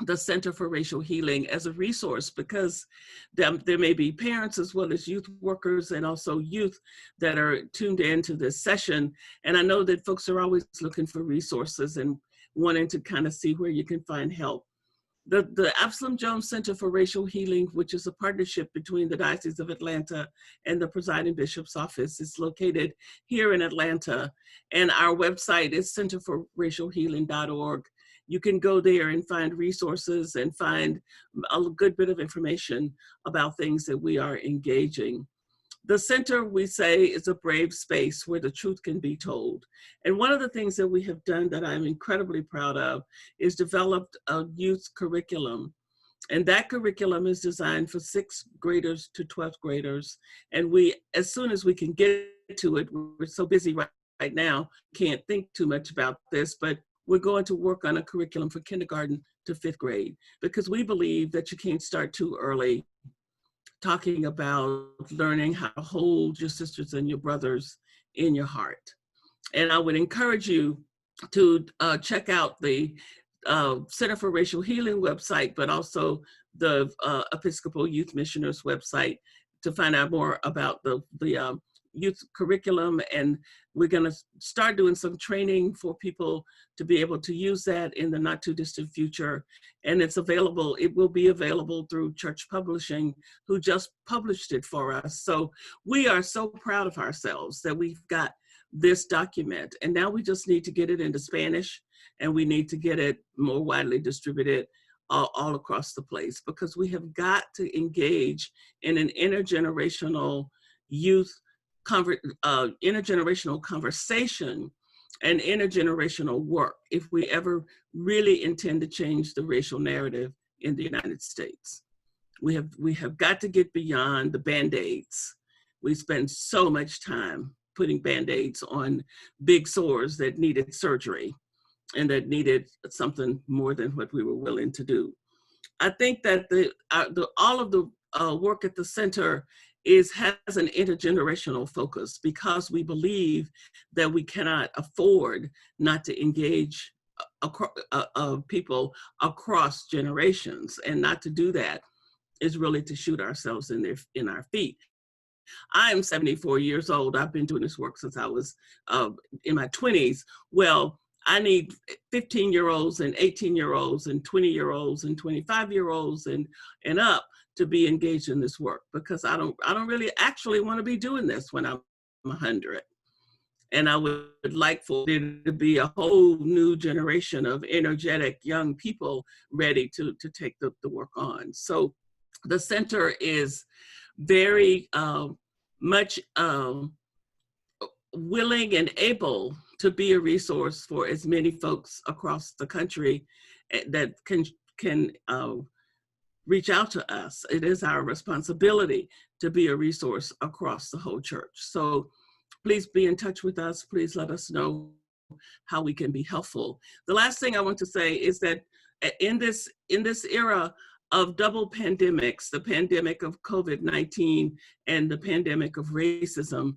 the Center for Racial Healing as a resource, because there may be parents as well as youth workers and also youth that are tuned into this session. And I know that folks are always looking for resources and wanting to kind of see where you can find help. The Absalom Jones Center for Racial Healing, which is a partnership between the Diocese of Atlanta and the presiding bishop's office, is located here in Atlanta. And our website is centerforracialhealing.org. You can go there and find resources and find a good bit of information about things that we are engaging. The center, we say, is a brave space where the truth can be told. And one of the things that we have done that I'm incredibly proud of is developed a youth curriculum. And that curriculum is designed for 6th graders to 12th graders. And we, as soon as we can get to it, we're so busy right now, can't think too much about this, but we're going to work on a curriculum for kindergarten to 5th grade, because we believe that you can't start too early talking about learning how to hold your sisters and your brothers in your heart. And I would encourage you to check out the Center for Racial Healing website, but also the Episcopal Youth Missioners website to find out more about the youth curriculum. And we're gonna start doing some training for people to be able to use that in the not too distant future. And it's available, it will be available through Church Publishing, who just published it for us. So we are so proud of ourselves that we've got this document, and now we just need to get it into Spanish, and we need to get it more widely distributed all across the place, because we have got to engage in an intergenerational youth intergenerational conversation and intergenerational work if we ever really intend to change the racial narrative in the United States. We have got to get beyond the Band-Aids. We spend so much time putting Band-Aids on big sores that needed surgery and that needed something more than what we were willing to do. I think that all of the work at the center has an intergenerational focus, because we believe that we cannot afford not to engage people across generations, and not to do that is really to shoot ourselves in our feet. I am 74 years old. I've been doing this work since I was in my 20s. Well, I need 15-year-olds and 18-year-olds and 20-year-olds and 25-year-olds and up to be engaged in this work, because I don't really actually want to be doing this when I'm 100. And I would like for there to be a whole new generation of energetic young people ready to take the work on. So the center is very much willing and able to be a resource for as many folks across the country that can reach out to us. It is our responsibility to be a resource across the whole church. So please be in touch with us. Please let us know how we can be helpful. The last thing I want to say is that in this era of double pandemics, the pandemic of COVID-19 and the pandemic of racism,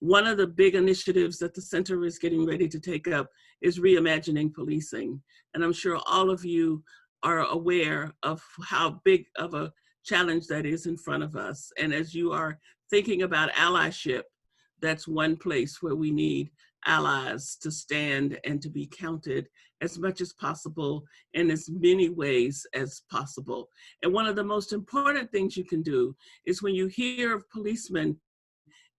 one of the big initiatives that the center is getting ready to take up is reimagining policing. And I'm sure all of you are aware of how big of a challenge that is in front of us. And as you are thinking about allyship, that's one place where we need allies to stand and to be counted as much as possible in as many ways as possible. And one of the most important things you can do is, when you hear of policemen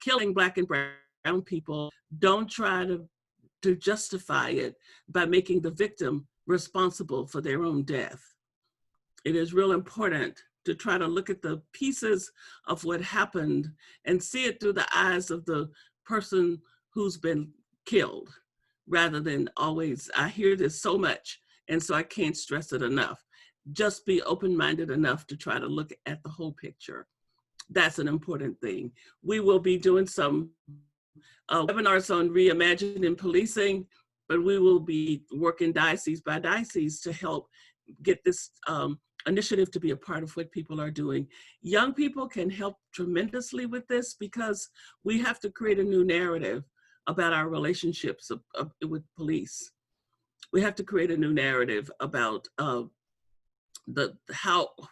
killing Black and brown people, don't try to justify it by making the victim responsible for their own death. It is real important to try to look at the pieces of what happened and see it through the eyes of the person who's been killed, rather than always, I hear this so much, and so I can't stress it enough. Just be open-minded enough to try to look at the whole picture. That's an important thing. We will be doing some webinars on reimagining policing, but we will be working diocese by diocese to help get this initiative to be a part of what people are doing. Young people can help tremendously with this, because we have to create a new narrative about our relationships with police. we have to create a new narrative about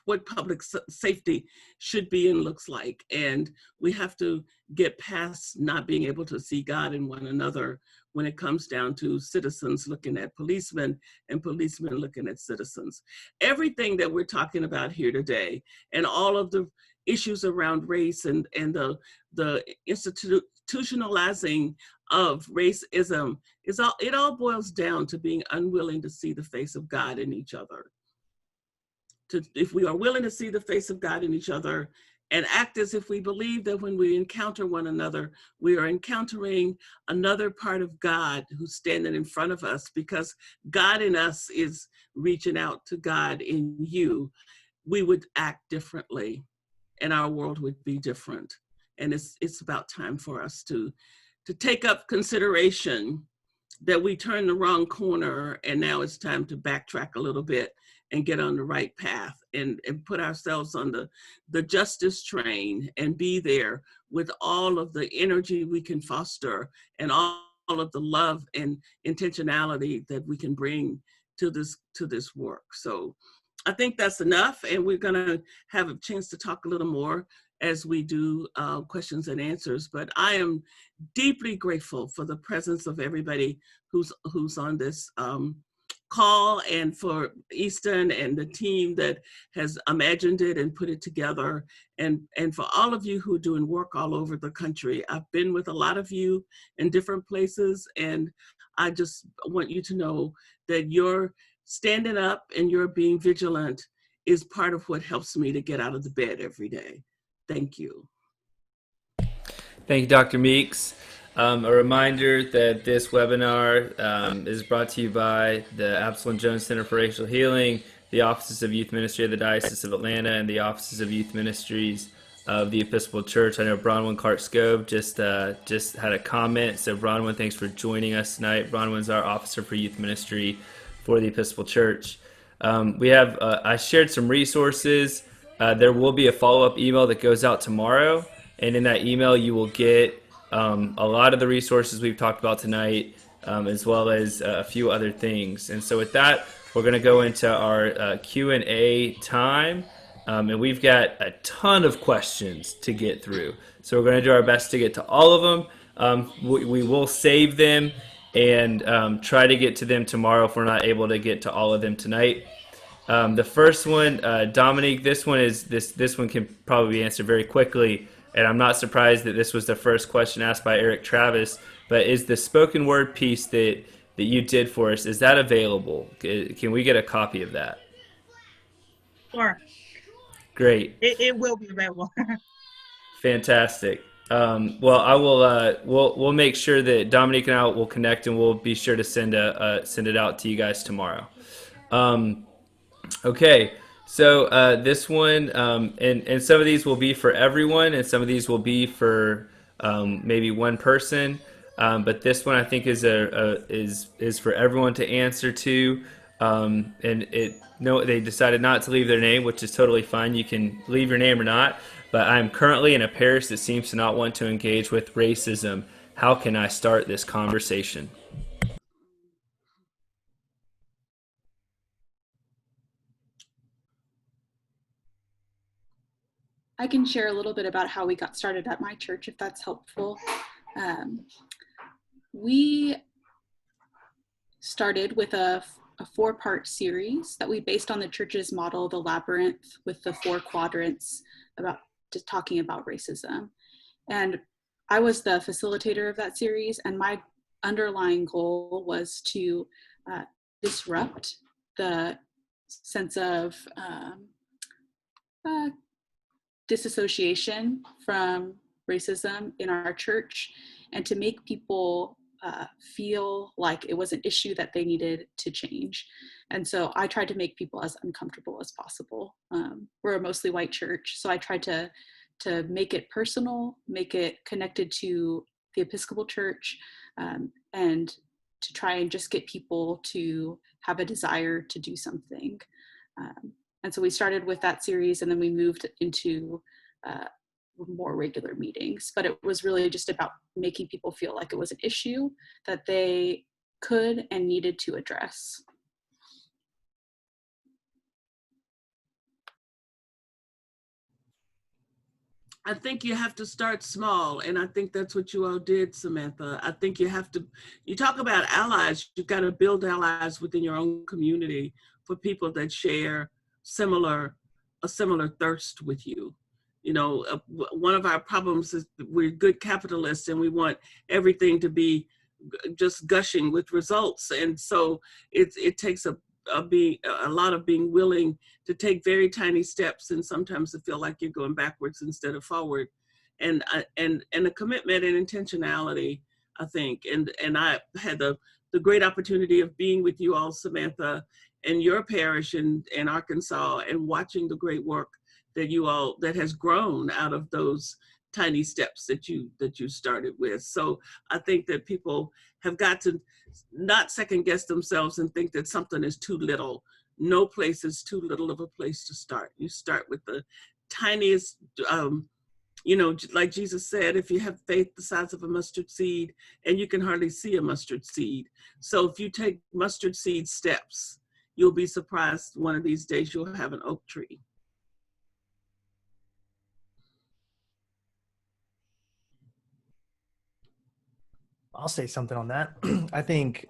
what public safety should be and looks like. And we have to get past not being able to see God in one another when it comes down to citizens looking at policemen and policemen looking at citizens. Everything that we're talking about here today, and all of the issues around race and the institutionalizing of racism, it all boils down to being unwilling to see the face of God in each other. If we are willing to see the face of God in each other and act as if we believe that when we encounter one another, we are encountering another part of God who's standing in front of us, because God in us is reaching out to God in you, we would act differently and our world would be different. And it's about time for us to take up consideration that we turned the wrong corner, and now it's time to backtrack a little bit and get on the right path and put ourselves on the justice train and be there with all of the energy we can foster and all of the love and intentionality that we can bring to this work. So I think that's enough, and we're gonna have a chance to talk a little more as we do questions and answers. But I am deeply grateful for the presence of everybody who's on this call, and for Easton and the team that has imagined it and put it together, and for all of you who are doing work all over the country. I've been with a lot of you in different places, and I just want you to know that you're standing up and you're being vigilant is part of what helps me to get out of the bed every day. Thank you. Thank you, Dr. Meeks. A reminder that this webinar is brought to you by the Absalom Jones Center for Racial Healing, the Offices of Youth Ministry of the Diocese of Atlanta, and the Offices of Youth Ministries of the Episcopal Church. I know Bronwyn Cart-Scove just had a comment. So Bronwyn, thanks for joining us tonight. Bronwyn's our Officer for Youth Ministry for the Episcopal Church. I shared some resources. There will be a follow-up email that goes out tomorrow, and in that email you will get a lot of the resources we've talked about tonight, as well as a few other things. And so with that, we're going to go into our Q&A time, and we've got a ton of questions to get through. So we're going to do our best to get to all of them. We will save them and try to get to them tomorrow if we're not able to get to all of them tonight. The first one, Dominique, this one can probably be answered very quickly, and I'm not surprised that this was the first question asked by Eric Travis, but is the spoken word piece that you did for us, is that available? Can we get a copy of that? Sure. Great. It will be available. Fantastic. Well, I will. We'll make sure that Dominique and I will connect, and we'll be sure to send it out to you guys tomorrow. Okay. So this one, and some of these will be for everyone, and some of these will be for maybe one person. But this one I think is for everyone to answer to. And they decided not to leave their name, which is totally fine. You can leave your name or not. But I'm currently in a parish that seems to not want to engage with racism. How can I start this conversation? I can share a little bit about how we got started at my church, if that's helpful. We started with a 4-part series that we based on the church's model, the labyrinth, with the 4 quadrants, about just talking about racism. And I was the facilitator of that series, and my underlying goal was to disrupt the sense of disassociation from racism in our church, and to make people feel like it was an issue that they needed to change. And so I tried to make people as uncomfortable as possible. We're a mostly white church, so I tried to make it personal, make it connected to the Episcopal Church, and to try and just get people to have a desire to do something. And so we started with that series, and then we moved into more regular meetings. But it was really just about making people feel like it was an issue that they could and needed to address. I think you have to start small, and I think that's what you all did, Samantha. I think you have to, you talk about allies, you've got to build allies within your own community for people that share a similar thirst with you. You know, one of our problems is we're good capitalists and we want everything to be just gushing with results. And so it takes a lot of being willing to take very tiny steps, and sometimes to feel like you're going backwards instead of forward, and a commitment and intentionality, I think. And I had the great opportunity of being with you all, Samantha, in your parish in Arkansas, and watching the great work that has grown out of those tiny steps that you started with. So I think that people have got to not second guess themselves and think that something is too little. No place is too little of a place to start. You start with the tiniest, like Jesus said, if you have faith the size of a mustard seed, and you can hardly see a mustard seed. So if you take mustard seed steps, you'll be surprised one of these days you'll have an oak tree. I'll say something on that. I think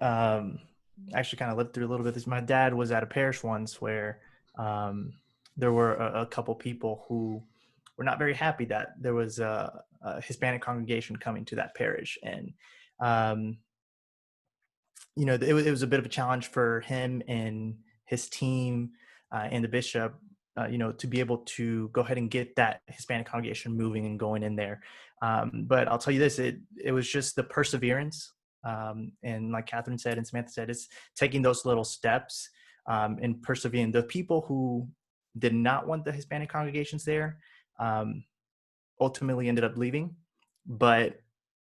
actually kind of lived through a little bit of this. My dad was at a parish once where there were a couple people who were not very happy that there was a Hispanic congregation coming to that parish. And, it was a bit of a challenge for him and his team and the bishop, to be able to go ahead and get that Hispanic congregation moving and going in there. But I'll tell you this, it was just the perseverance. And like Katherine said and Samantha said, it's taking those little steps and persevering. The people who did not want the Hispanic congregations there ultimately ended up leaving, but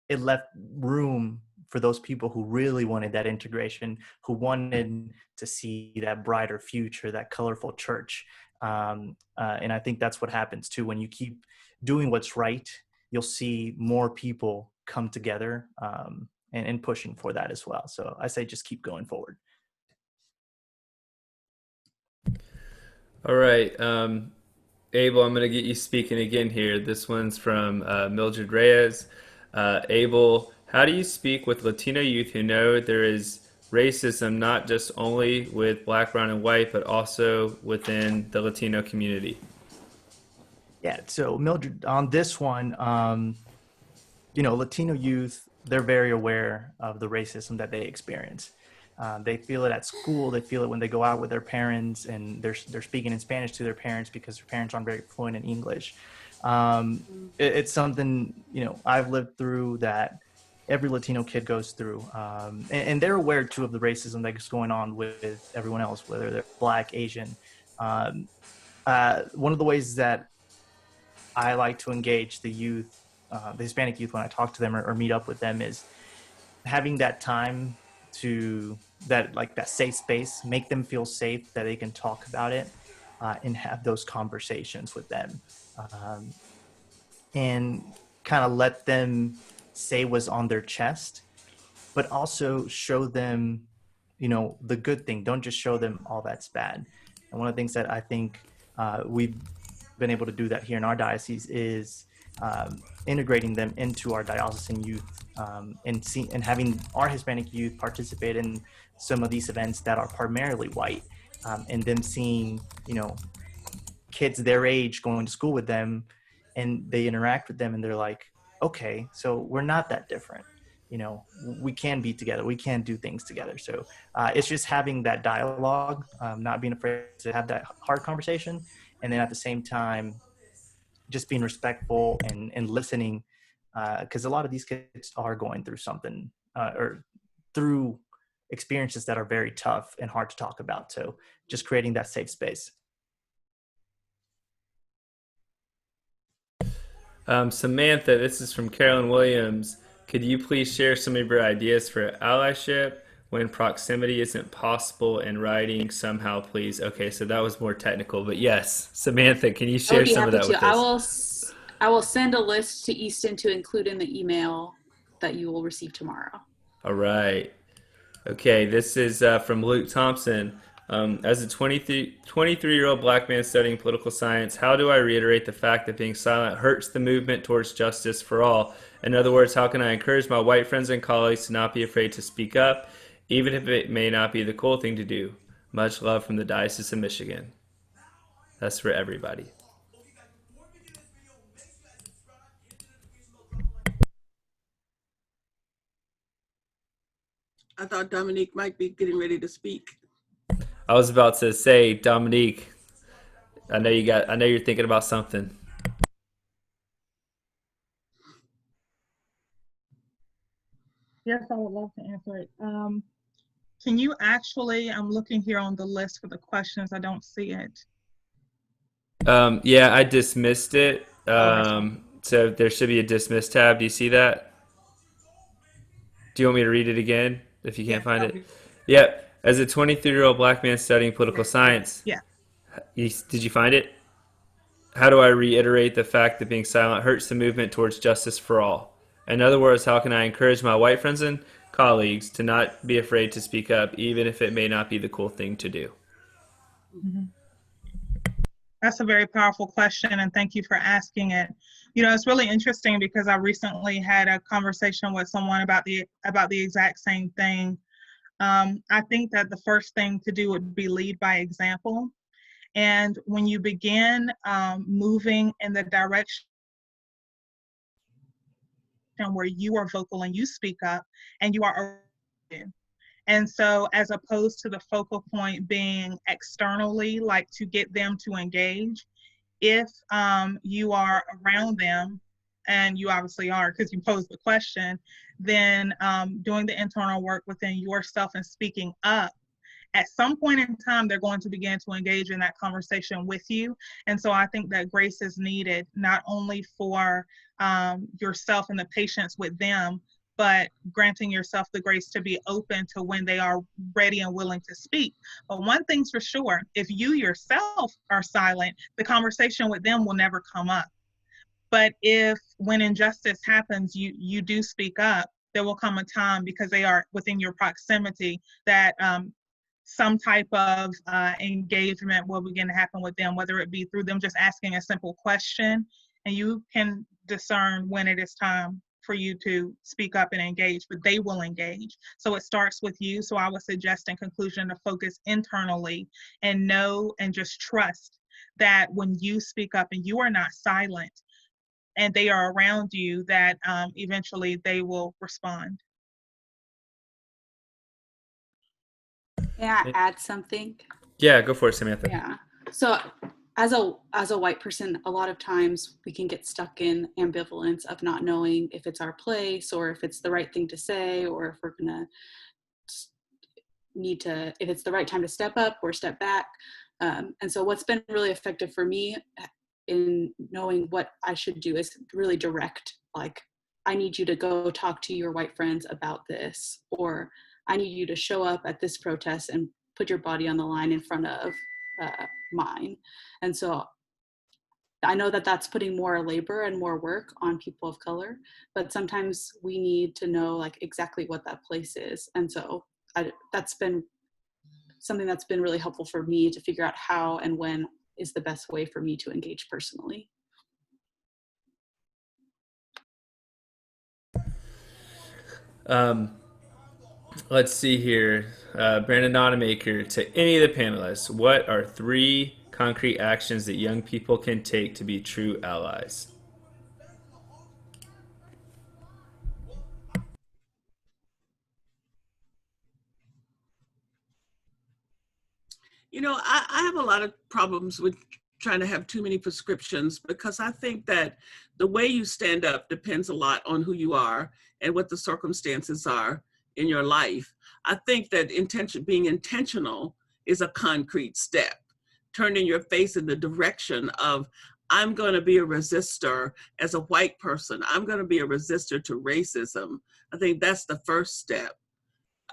it left room for those people who really wanted that integration, who wanted to see that brighter future, that colorful church. And I think that's what happens too. When you keep doing what's right, you'll see more people come together and pushing for that as well. So I say just keep going forward. All right. Abel, I'm going to get you speaking again here. This one's from Mildred Reyes. Abel, how do you speak with Latino youth who know there is racism not just only with Black, brown, and white, but also within the Latino community? Yeah, so Mildred, on this one, Latino youth, they're very aware of the racism that they experience. They feel it at school. They feel it when they go out with their parents and they're speaking in Spanish to their parents because their parents aren't very fluent in English. It's something, I've lived through that every Latino kid goes through. And they're aware too of the racism that's going on with everyone else, whether they're Black, Asian. One of the ways that I like to engage the youth, the Hispanic youth, when I talk to them or meet up with them, is having that time that safe space, make them feel safe that they can talk about it and have those conversations with them, and kind of let them say what's on their chest, but also show them, the good thing. Don't just show them all that's bad. And one of the things that I think we've been able to do that here in our diocese is integrating them into our diocesan youth and having our Hispanic youth participate in some of these events that are primarily white, and them seeing, kids their age going to school with them, and they interact with them and they're like, okay, so we're not that different. We can be together. We can do things together. So it's just having that dialogue, not being afraid to have that hard conversation. And then at the same time, just being respectful and listening, because a lot of these kids are going through something or through experiences that are very tough and hard to talk about. So just creating that safe space. Samantha, this is from Carolyn Williams. Could you please share some of your ideas for allyship when proximity isn't possible in writing somehow, please? Okay, so that was more technical, but yes, Samantha, can you share some of that with us? I will send a list to Easton to include in the email that you will receive tomorrow. All right. Okay, this is from Luke Thompson. As a 23-year-old black man studying political science, how do I reiterate the fact that being silent hurts the movement towards justice for all? In other words, how can I encourage my white friends and colleagues to not be afraid to speak up, even if it may not be the cool thing to do? Much love from the Diocese of Michigan. That's for everybody. I thought Dominique might be getting ready to speak. I was about to say, Dominique, I know you're thinking about something. Yes, I would love to answer it. Can you actually, I'm looking here on the list for the questions, I don't see it. Yeah, I dismissed it. Okay. So there should be a dismiss tab. Do you see that? Do you want me to read it again if you can't find it? Yep. As a 23-year-old black man studying political science, Yeah. Did you find it? How do I reiterate the fact that being silent hurts the movement towards justice for all? In other words, how can I encourage my white friends and colleagues to not be afraid to speak up, even if it may not be the cool thing to do? Mm-hmm. That's a very powerful question, and thank you for asking it. You know, it's really interesting because I recently had a conversation with someone about the exact same thing. I think that the first thing to do would be lead by example. And when you begin moving in the direction where you are vocal and you speak up and you are, and so as opposed to the focal point being externally, like to get them to engage, if you are around them, and you obviously are because you posed the question, then doing the internal work within yourself and speaking up, at some point in time, they're going to begin to engage in that conversation with you. And so I think that grace is needed, not only for yourself and the patience with them, but granting yourself the grace to be open to when they are ready and willing to speak. But one thing's for sure, if you yourself are silent, the conversation with them will never come up. But if when injustice happens, you do speak up, there will come a time, because they are within your proximity, that some type of engagement will begin to happen with them, whether it be through them just asking a simple question, and you can discern when it is time for you to speak up and engage, but they will engage. So it starts with you. So I would suggest in conclusion to focus internally and know and just trust that when you speak up and you are not silent and they are around you, that eventually they will respond. May I add something? Yeah, go for it, Samantha. Yeah. So as a white person, a lot of times we can get stuck in ambivalence of not knowing if it's our place or if it's the right thing to say, or if we're gonna if it's the right time to step up or step back. And so what's been really effective for me in knowing what I should do is really direct, like, I need you to go talk to your white friends about this, or I need you to show up at this protest and put your body on the line in front of mine. And so I know that that's putting more labor and more work on people of color, but sometimes we need to know like exactly what that place is. And so that's been something that's been really helpful for me to figure out how and when is the best way for me to engage personally. Let's see here. Brandon Nonamaker, to any of the panelists, what are 3 concrete actions that young people can take to be true allies? You know, I have a lot of problems with trying to have too many prescriptions, because I think that the way you stand up depends a lot on who you are and what the circumstances are in your life. I think that being intentional is a concrete step. Turning your face in the direction of, I'm going to be a resistor as a white person. I'm going to be a resistor to racism. I think that's the first step.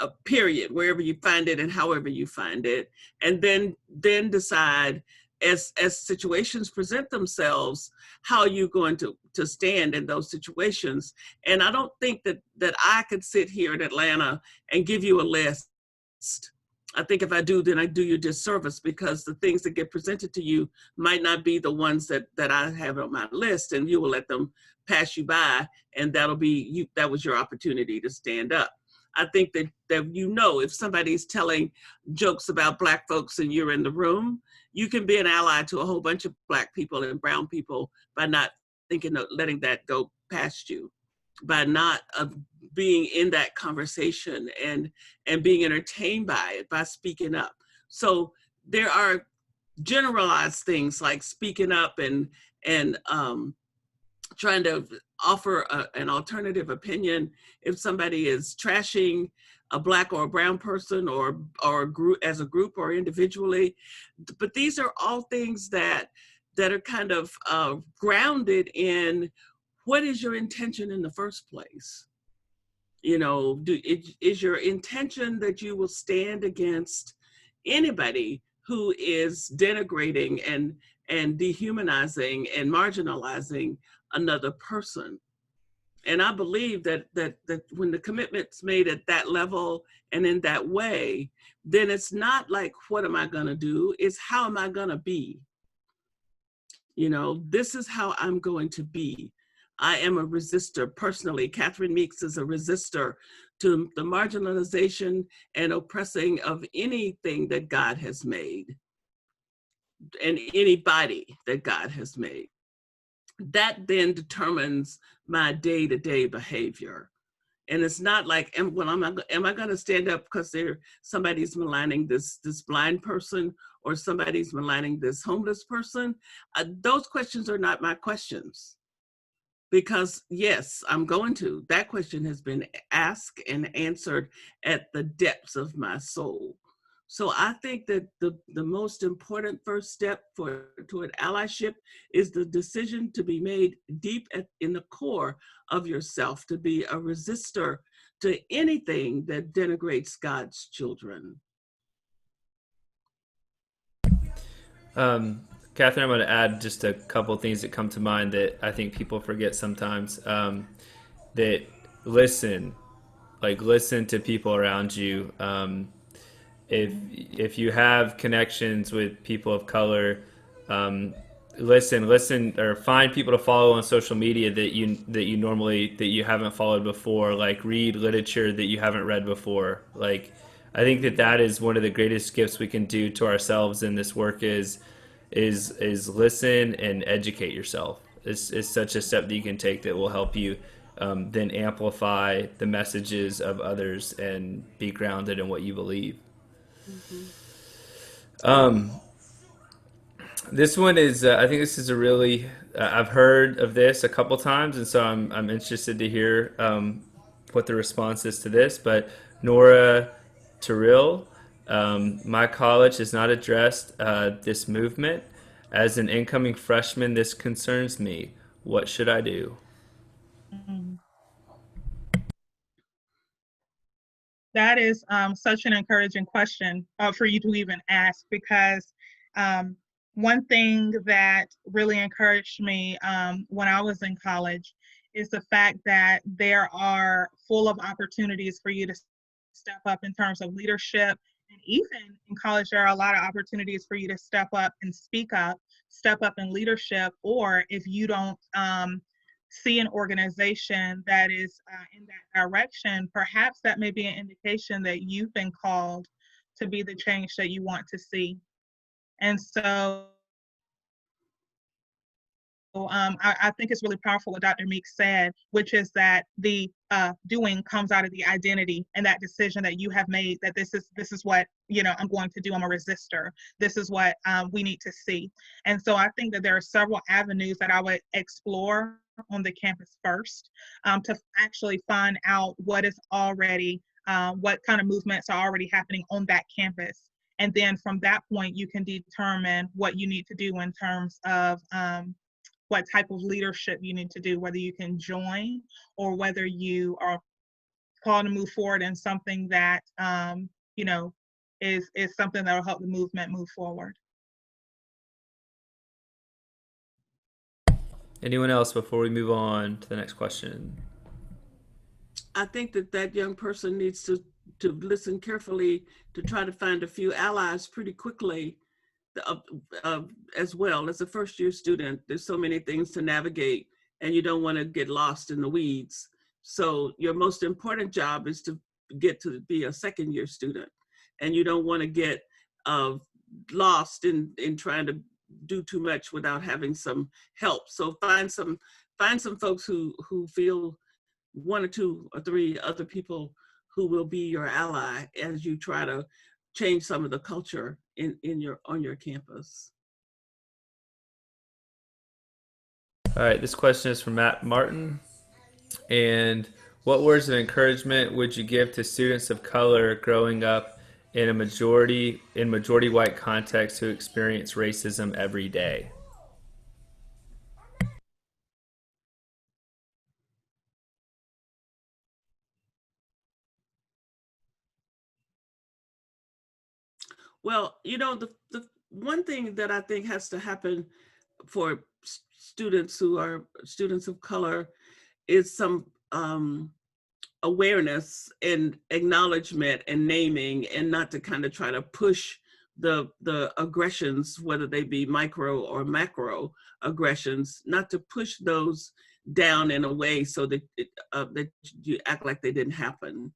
A period, wherever you find it and however you find it, and then decide as situations present themselves, how are you going to stand in those situations? And I don't think that I could sit here in Atlanta and give you a list. I think if I do, then I do you disservice, because the things that get presented to you might not be the ones that I have on my list, and you will let them pass you by, and that'll be you. That was your opportunity to stand up. I think that if somebody's telling jokes about Black folks and you're in the room, you can be an ally to a whole bunch of Black people and brown people by not thinking of letting that go past you, by not being in that conversation and being entertained by it, by speaking up. So there are generalized things like speaking up and trying to offer an alternative opinion if somebody is trashing a Black or a brown person or a group, as a group or individually. But these are all things that are kind of grounded in what is your intention in the first place. You know, is your intention that you will stand against anybody who is denigrating and dehumanizing and marginalizing another person? And I believe that when the commitment's made at that level and in that way, then it's not like, what am I gonna do? It's how am I gonna be? You know, this is how I'm going to be. I am a resistor. Personally, Katherine Meeks is a resistor to the marginalization and oppressing of anything that God has made and anybody that God has made. That then determines my day-to-day behavior. And it's not like, am I going to stand up because somebody's maligning this blind person, or somebody's maligning this homeless person? Those questions are not my questions. Because yes, I'm going to. That question has been asked and answered at the depths of my soul. So I think that the most important first step toward allyship is the decision to be made deep in the core of yourself, to be a resistor to anything that denigrates God's children. Katherine, I'm going to add just a couple of things that come to mind that I think people forget sometimes. That listen to people around you. If you have connections with people of color, listen, or find people to follow on social media that you haven't followed before. Like, read literature that you haven't read before. Like, I think that is one of the greatest gifts we can do to ourselves in this work is listen and educate yourself. It's such a step that you can take that will help you then amplify the messages of others and be grounded in what you believe. Mm-hmm. This one is, I think this is a really, I've heard of this a couple times, and so I'm interested to hear what the response is to this. But Nora Terrell, my college has not addressed this movement. As an incoming freshman, this concerns me. What should I do? That is such an encouraging question for you to even ask, because one thing that really encouraged me when I was in college is the fact that there are full of opportunities for you to step up in terms of leadership. And even in college, there are a lot of opportunities for you to step up and speak up, step up in leadership, or if you don't see an organization that is in that direction, perhaps that may be an indication that you've been called to be the change that you want to see. And so I think it's really powerful what Dr. Meeks said, which is that the doing comes out of the identity and that decision that you have made, that this is what, I'm going to do. I'm a resistor. This is what we need to see. And so I think that there are several avenues that I would explore on the campus first to actually find out what is already, what kind of movements are already happening on that campus. And then from that point, you can determine what you need to do in terms of what type of leadership you need to do, whether you can join or whether you are called to move forward in something that, is something that will help the movement move forward. Anyone else before we move on to the next question? I think that that young person needs to listen carefully to try to find a few allies pretty quickly as well. As a first-year student, there's so many things to navigate, and you don't want to get lost in the weeds. So your most important job is to get to be a second-year student, and you don't want to get lost in trying to do too much without having some help. So find some folks who feel, one or two or three other people who will be your ally as you try to change some of the culture on your campus. All right, this question is from Matt Martin. And what words of encouragement would you give to students of color growing up in a majority white context who experience racism every day? Well, you know, the one thing that I think has to happen for students who are students of color is some awareness and acknowledgement and naming, and not to kind of try to push the aggressions, whether they be micro or macro aggressions, not to push those down in a way so that that you act like they didn't happen.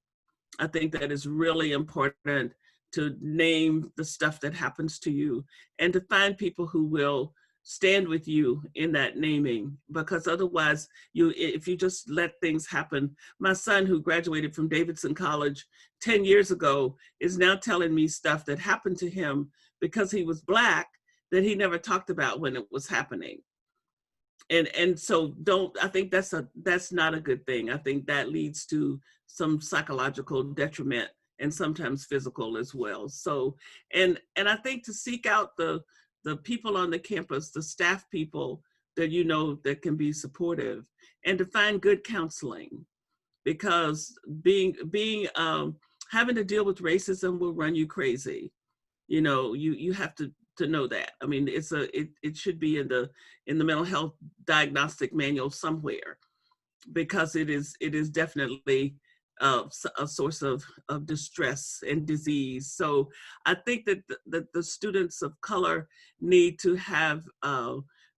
I think that is really important, to name the stuff that happens to you and to find people who will stand with you in that naming, because otherwise if you just let things happen. My son, who graduated from Davidson College 10 years ago, is now telling me stuff that happened to him because he was Black that he never talked about when it was happening. And so I think that's not a good thing. I think that leads to some psychological detriment and sometimes physical as well. So, and I think to seek out the people on the campus, the staff people that you know that can be supportive, and to find good counseling, because having to deal with racism will run you crazy. You know, you have to know that. I mean, it should be in the mental health diagnostic manual somewhere, because it is definitely a source of distress and disease. So I think that the students of color need to have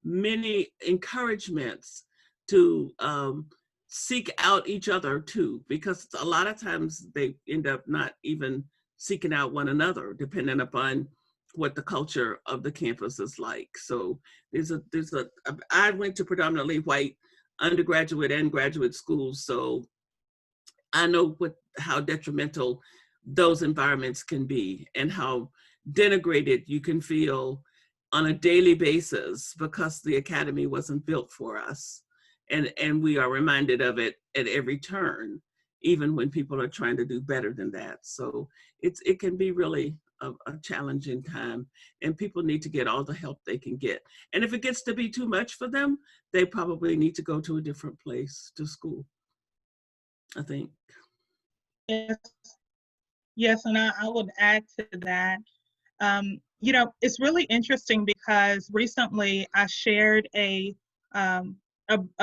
many encouragements to seek out each other too, because a lot of times they end up not even seeking out one another, depending upon what the culture of the campus is like. So I went to predominantly white undergraduate and graduate schools, so I know how detrimental those environments can be, and how denigrated you can feel on a daily basis because the academy wasn't built for us. And we are reminded of it at every turn, even when people are trying to do better than that. So it can be really a challenging time, and people need to get all the help they can get. And if it gets to be too much for them, they probably need to go to a different place to school, I think. Yes, and I would add to that. You know, it's really interesting because recently I shared a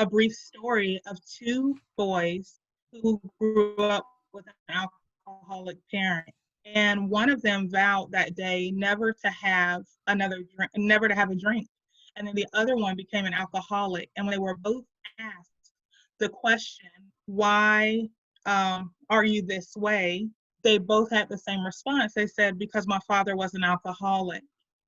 brief story of two boys who grew up with an alcoholic parent. And one of them vowed that day never to have another drink, never to have a drink. And then the other one became an alcoholic. And when they were both asked the question, why are you this way? They both had the same response. They said, because my father was an alcoholic.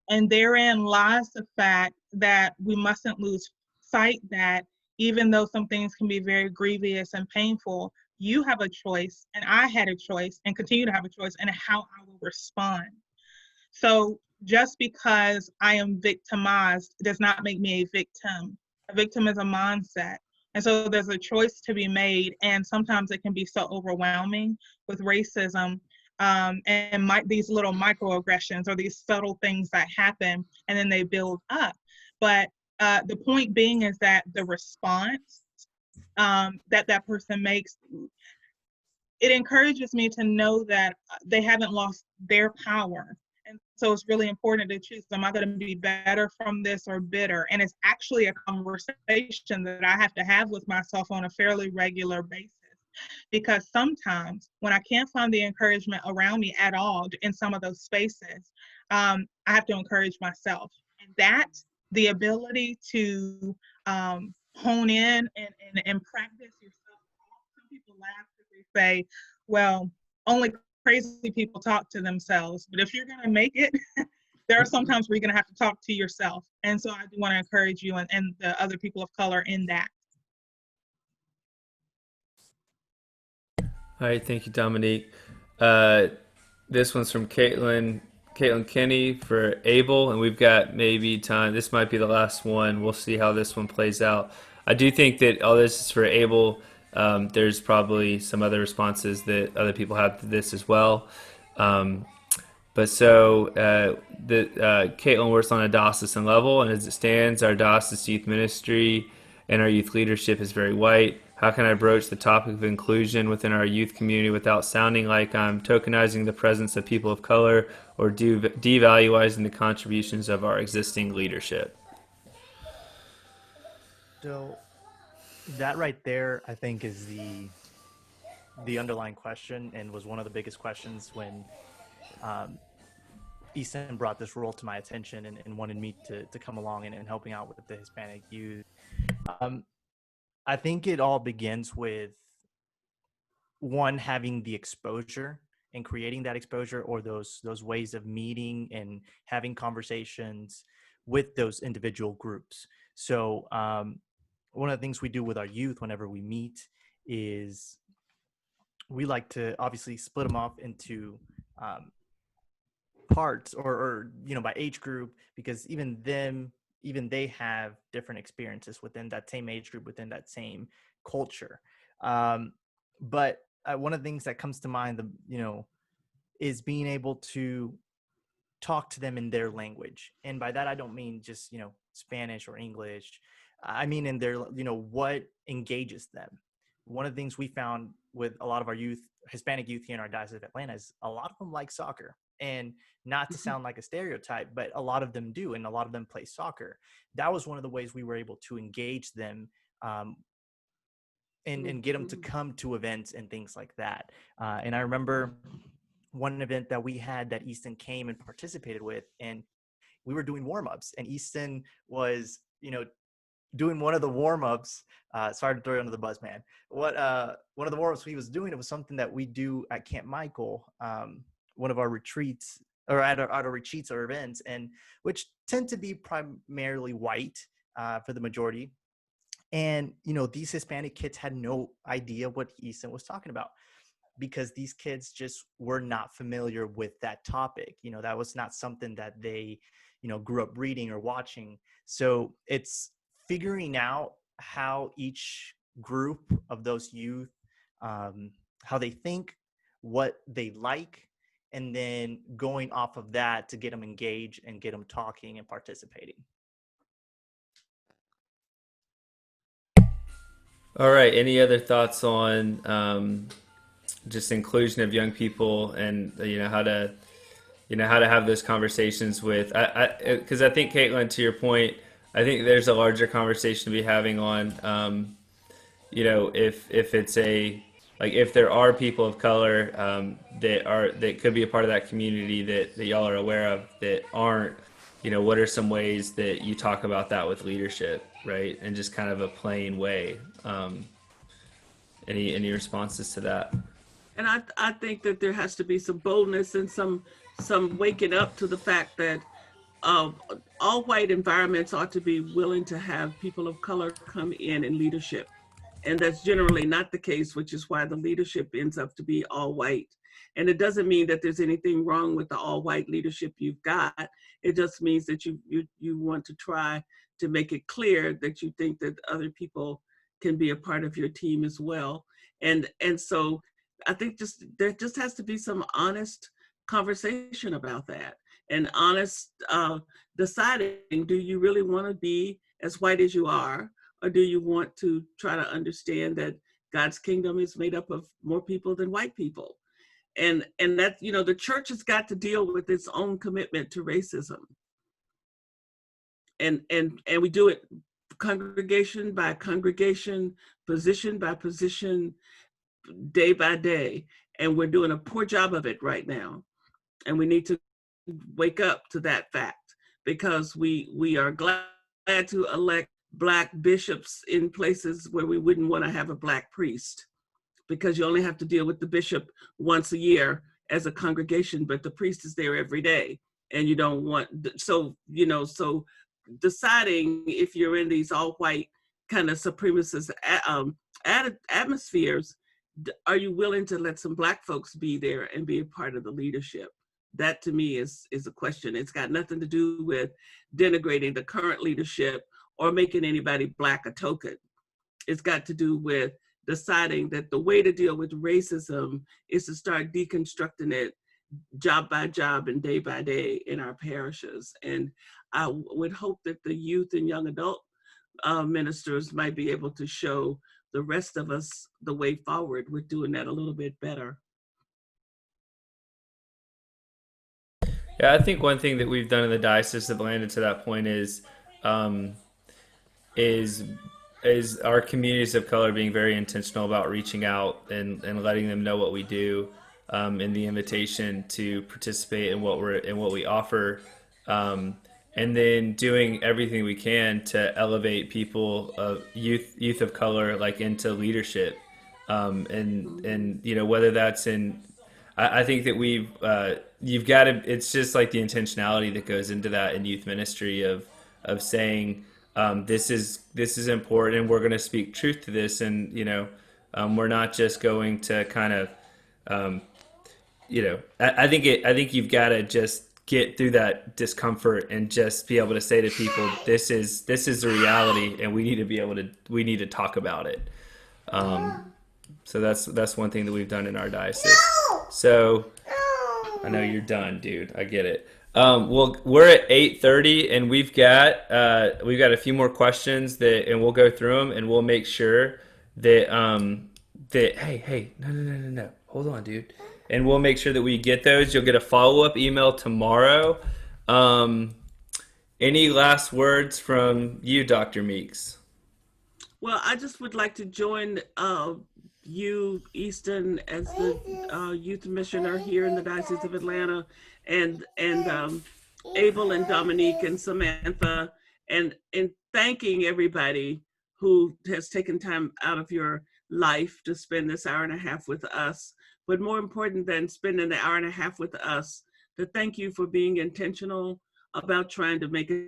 And therein lies the fact that we mustn't lose sight that even though some things can be very grievous and painful, you have a choice, and I had a choice, and continue to have a choice in how I will respond. So just because I am victimized does not make me a victim. A victim is a mindset. And so there's a choice to be made, and sometimes it can be so overwhelming with racism and these little microaggressions or these subtle things that happen, and then they build up. But the point being is that the response that person makes, it encourages me to know that they haven't lost their power. And So it's really important to choose, am I going to be better from this or bitter? And it's actually a conversation that I have to have with myself on a fairly regular basis. Because sometimes when I can't find the encouragement around me at all in some of those spaces, I have to encourage myself. And that, the ability to hone in and practice yourself. Some people laugh because they say, well, only crazy people talk to themselves. But if you're going to make it, there are some times where you're going to have to talk to yourself. And so I do want to encourage you and the other people of color in that. All right, thank you, Dominique. This one's from Caitlin Kinney for Abel, and we've got maybe time. This might be the last one. We'll see how this one plays out. I do think that all this is for Abel. There's probably some other responses that other people have to this as well. But so Caitlin works on a diocesan level, and as it stands, our Diocese Youth Ministry and our youth leadership is very white. How can I broach the topic of inclusion within our youth community without sounding like I'm tokenizing the presence of people of color or devaluing the contributions of our existing leadership? So that right there, I think, is the underlying question, and was one of the biggest questions when Easton brought this role to my attention and wanted me to come along and helping out with the Hispanic youth. I think it all begins with one, having the exposure and creating that exposure, or those ways of meeting and having conversations with those individual groups. So one of the things we do with our youth whenever we meet is we like to obviously split them off into parts or by age group, because even they have different experiences within that same age group, within that same culture. But one of the things that comes to mind, is being able to talk to them in their language. And by that, I don't mean just, Spanish or English. I mean in their, what engages them. One of the things we found with a lot of our youth, Hispanic youth here in our Diocese of Atlanta, is a lot of them like soccer. And not to sound like a stereotype, but a lot of them do, and a lot of them play soccer. That was one of the ways we were able to engage them and get them to come to events and things like that. And I remember one event that we had that Easton came and participated with, and we were doing warm-ups, and Easton was, doing one of the warm-ups. Sorry to throw you under the bus, man. One of the warm-ups he was doing, it was something that we do at Camp Michael, one of our retreats, or at our retreats or events, and which tend to be primarily white for the majority. And, these Hispanic kids had no idea what Easton was talking about, because these kids just were not familiar with that topic. That was not something that they, grew up reading or watching. So it's figuring out how each group of those youth, how they think, what they like, and then going off of that to get them engaged and get them talking and participating. All right. Any other thoughts on just inclusion of young people and how to have those conversations with? Because I think, Caitlin, to your point, I think there's a larger conversation to be having on, if it's if there are people of color that could be a part of that community that y'all are aware of that aren't, what are some ways that you talk about that with leadership, right? And just kind of a plain way. Any responses to that? And I think that there has to be some boldness and some waking up to the fact that all white environments ought to be willing to have people of color come in leadership. And that's generally not the case, which is why the leadership ends up to be all white. And it doesn't mean that there's anything wrong with the all white leadership you've got. It just means that you want to try to make it clear that you think that other people can be a part of your team as well. And so I think there just has to be some honest conversation about that, and honest deciding, do you really want to be as white as you are? Or do you want to try to understand that God's kingdom is made up of more people than white people? And that, the church has got to deal with its own commitment to racism. And we do it congregation by congregation, position by position, day by day. And we're doing a poor job of it right now. And we need to wake up to that fact, because we are glad to elect Black bishops in places where we wouldn't want to have a Black priest, because you only have to deal with the bishop once a year as a congregation, but the priest is there every day. And you don't want, so deciding if you're in these all white kind of supremacist atmospheres, are you willing to let some Black folks be there and be a part of the leadership? That to me is a question. It's got nothing to do with denigrating the current leadership or making anybody Black a token. It's got to do with deciding that the way to deal with racism is to start deconstructing it job by job and day by day in our parishes. And I would hope that the youth and young adult ministers might be able to show the rest of us the way forward with doing that a little bit better. Yeah, I think one thing that we've done in the Diocese of Atlanta to that point is our communities of color being very intentional about reaching out and letting them know what we do, in the invitation to participate in what we offer, and then doing everything we can to elevate people of youth of color like into leadership, and whether that's in, I think that you've got to, it's just like the intentionality that goes into that in youth ministry of saying, this is important, and we're going to speak truth to this, and we're not just going to kind of, I think you've got to just get through that discomfort and just be able to say to people, this is the reality, and we need to talk about it. So that's one thing that we've done in our diocese. So I know you're done, dude. I get it. Well, we're at 8:30, and we've got a few more questions and we'll go through them, and we'll make sure that hey, no, hold on, dude, and we'll make sure that we get those. You'll get a follow-up email tomorrow. Any last words from you, Dr. Meeks? Well, I just would like to join you, Easton, as the youth commissioner here in the Diocese of Atlanta, and Abel and Dominique and Samantha, and thanking everybody who has taken time out of your life to spend this hour and a half with us. But more important than spending the hour and a half with us, to thank you for being intentional about trying to make a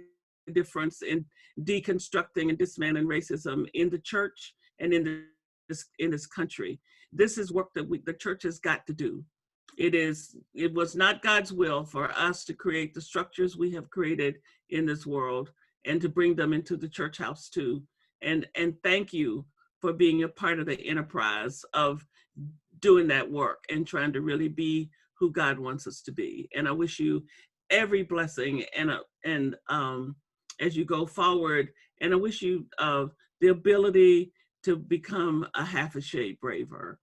difference in deconstructing and dismantling racism in the church and in this country. This is work that the church has got to do. It was not God's will for us to create the structures we have created in this world and to bring them into the church house too. And thank you for being a part of the enterprise of doing that work and trying to really be who God wants us to be. And I wish you every blessing and as you go forward, and I wish you the ability to become a half a shade braver.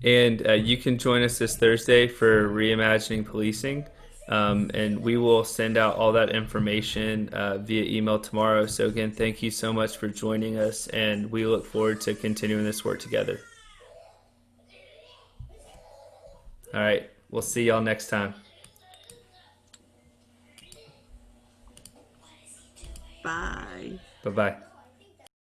And you can join us this Thursday for Reimagining Policing, and we will send out all that information via email tomorrow. So again, thank you so much for joining us, and we look forward to continuing this work together. All right, we'll see y'all next time. Bye. Bye-bye.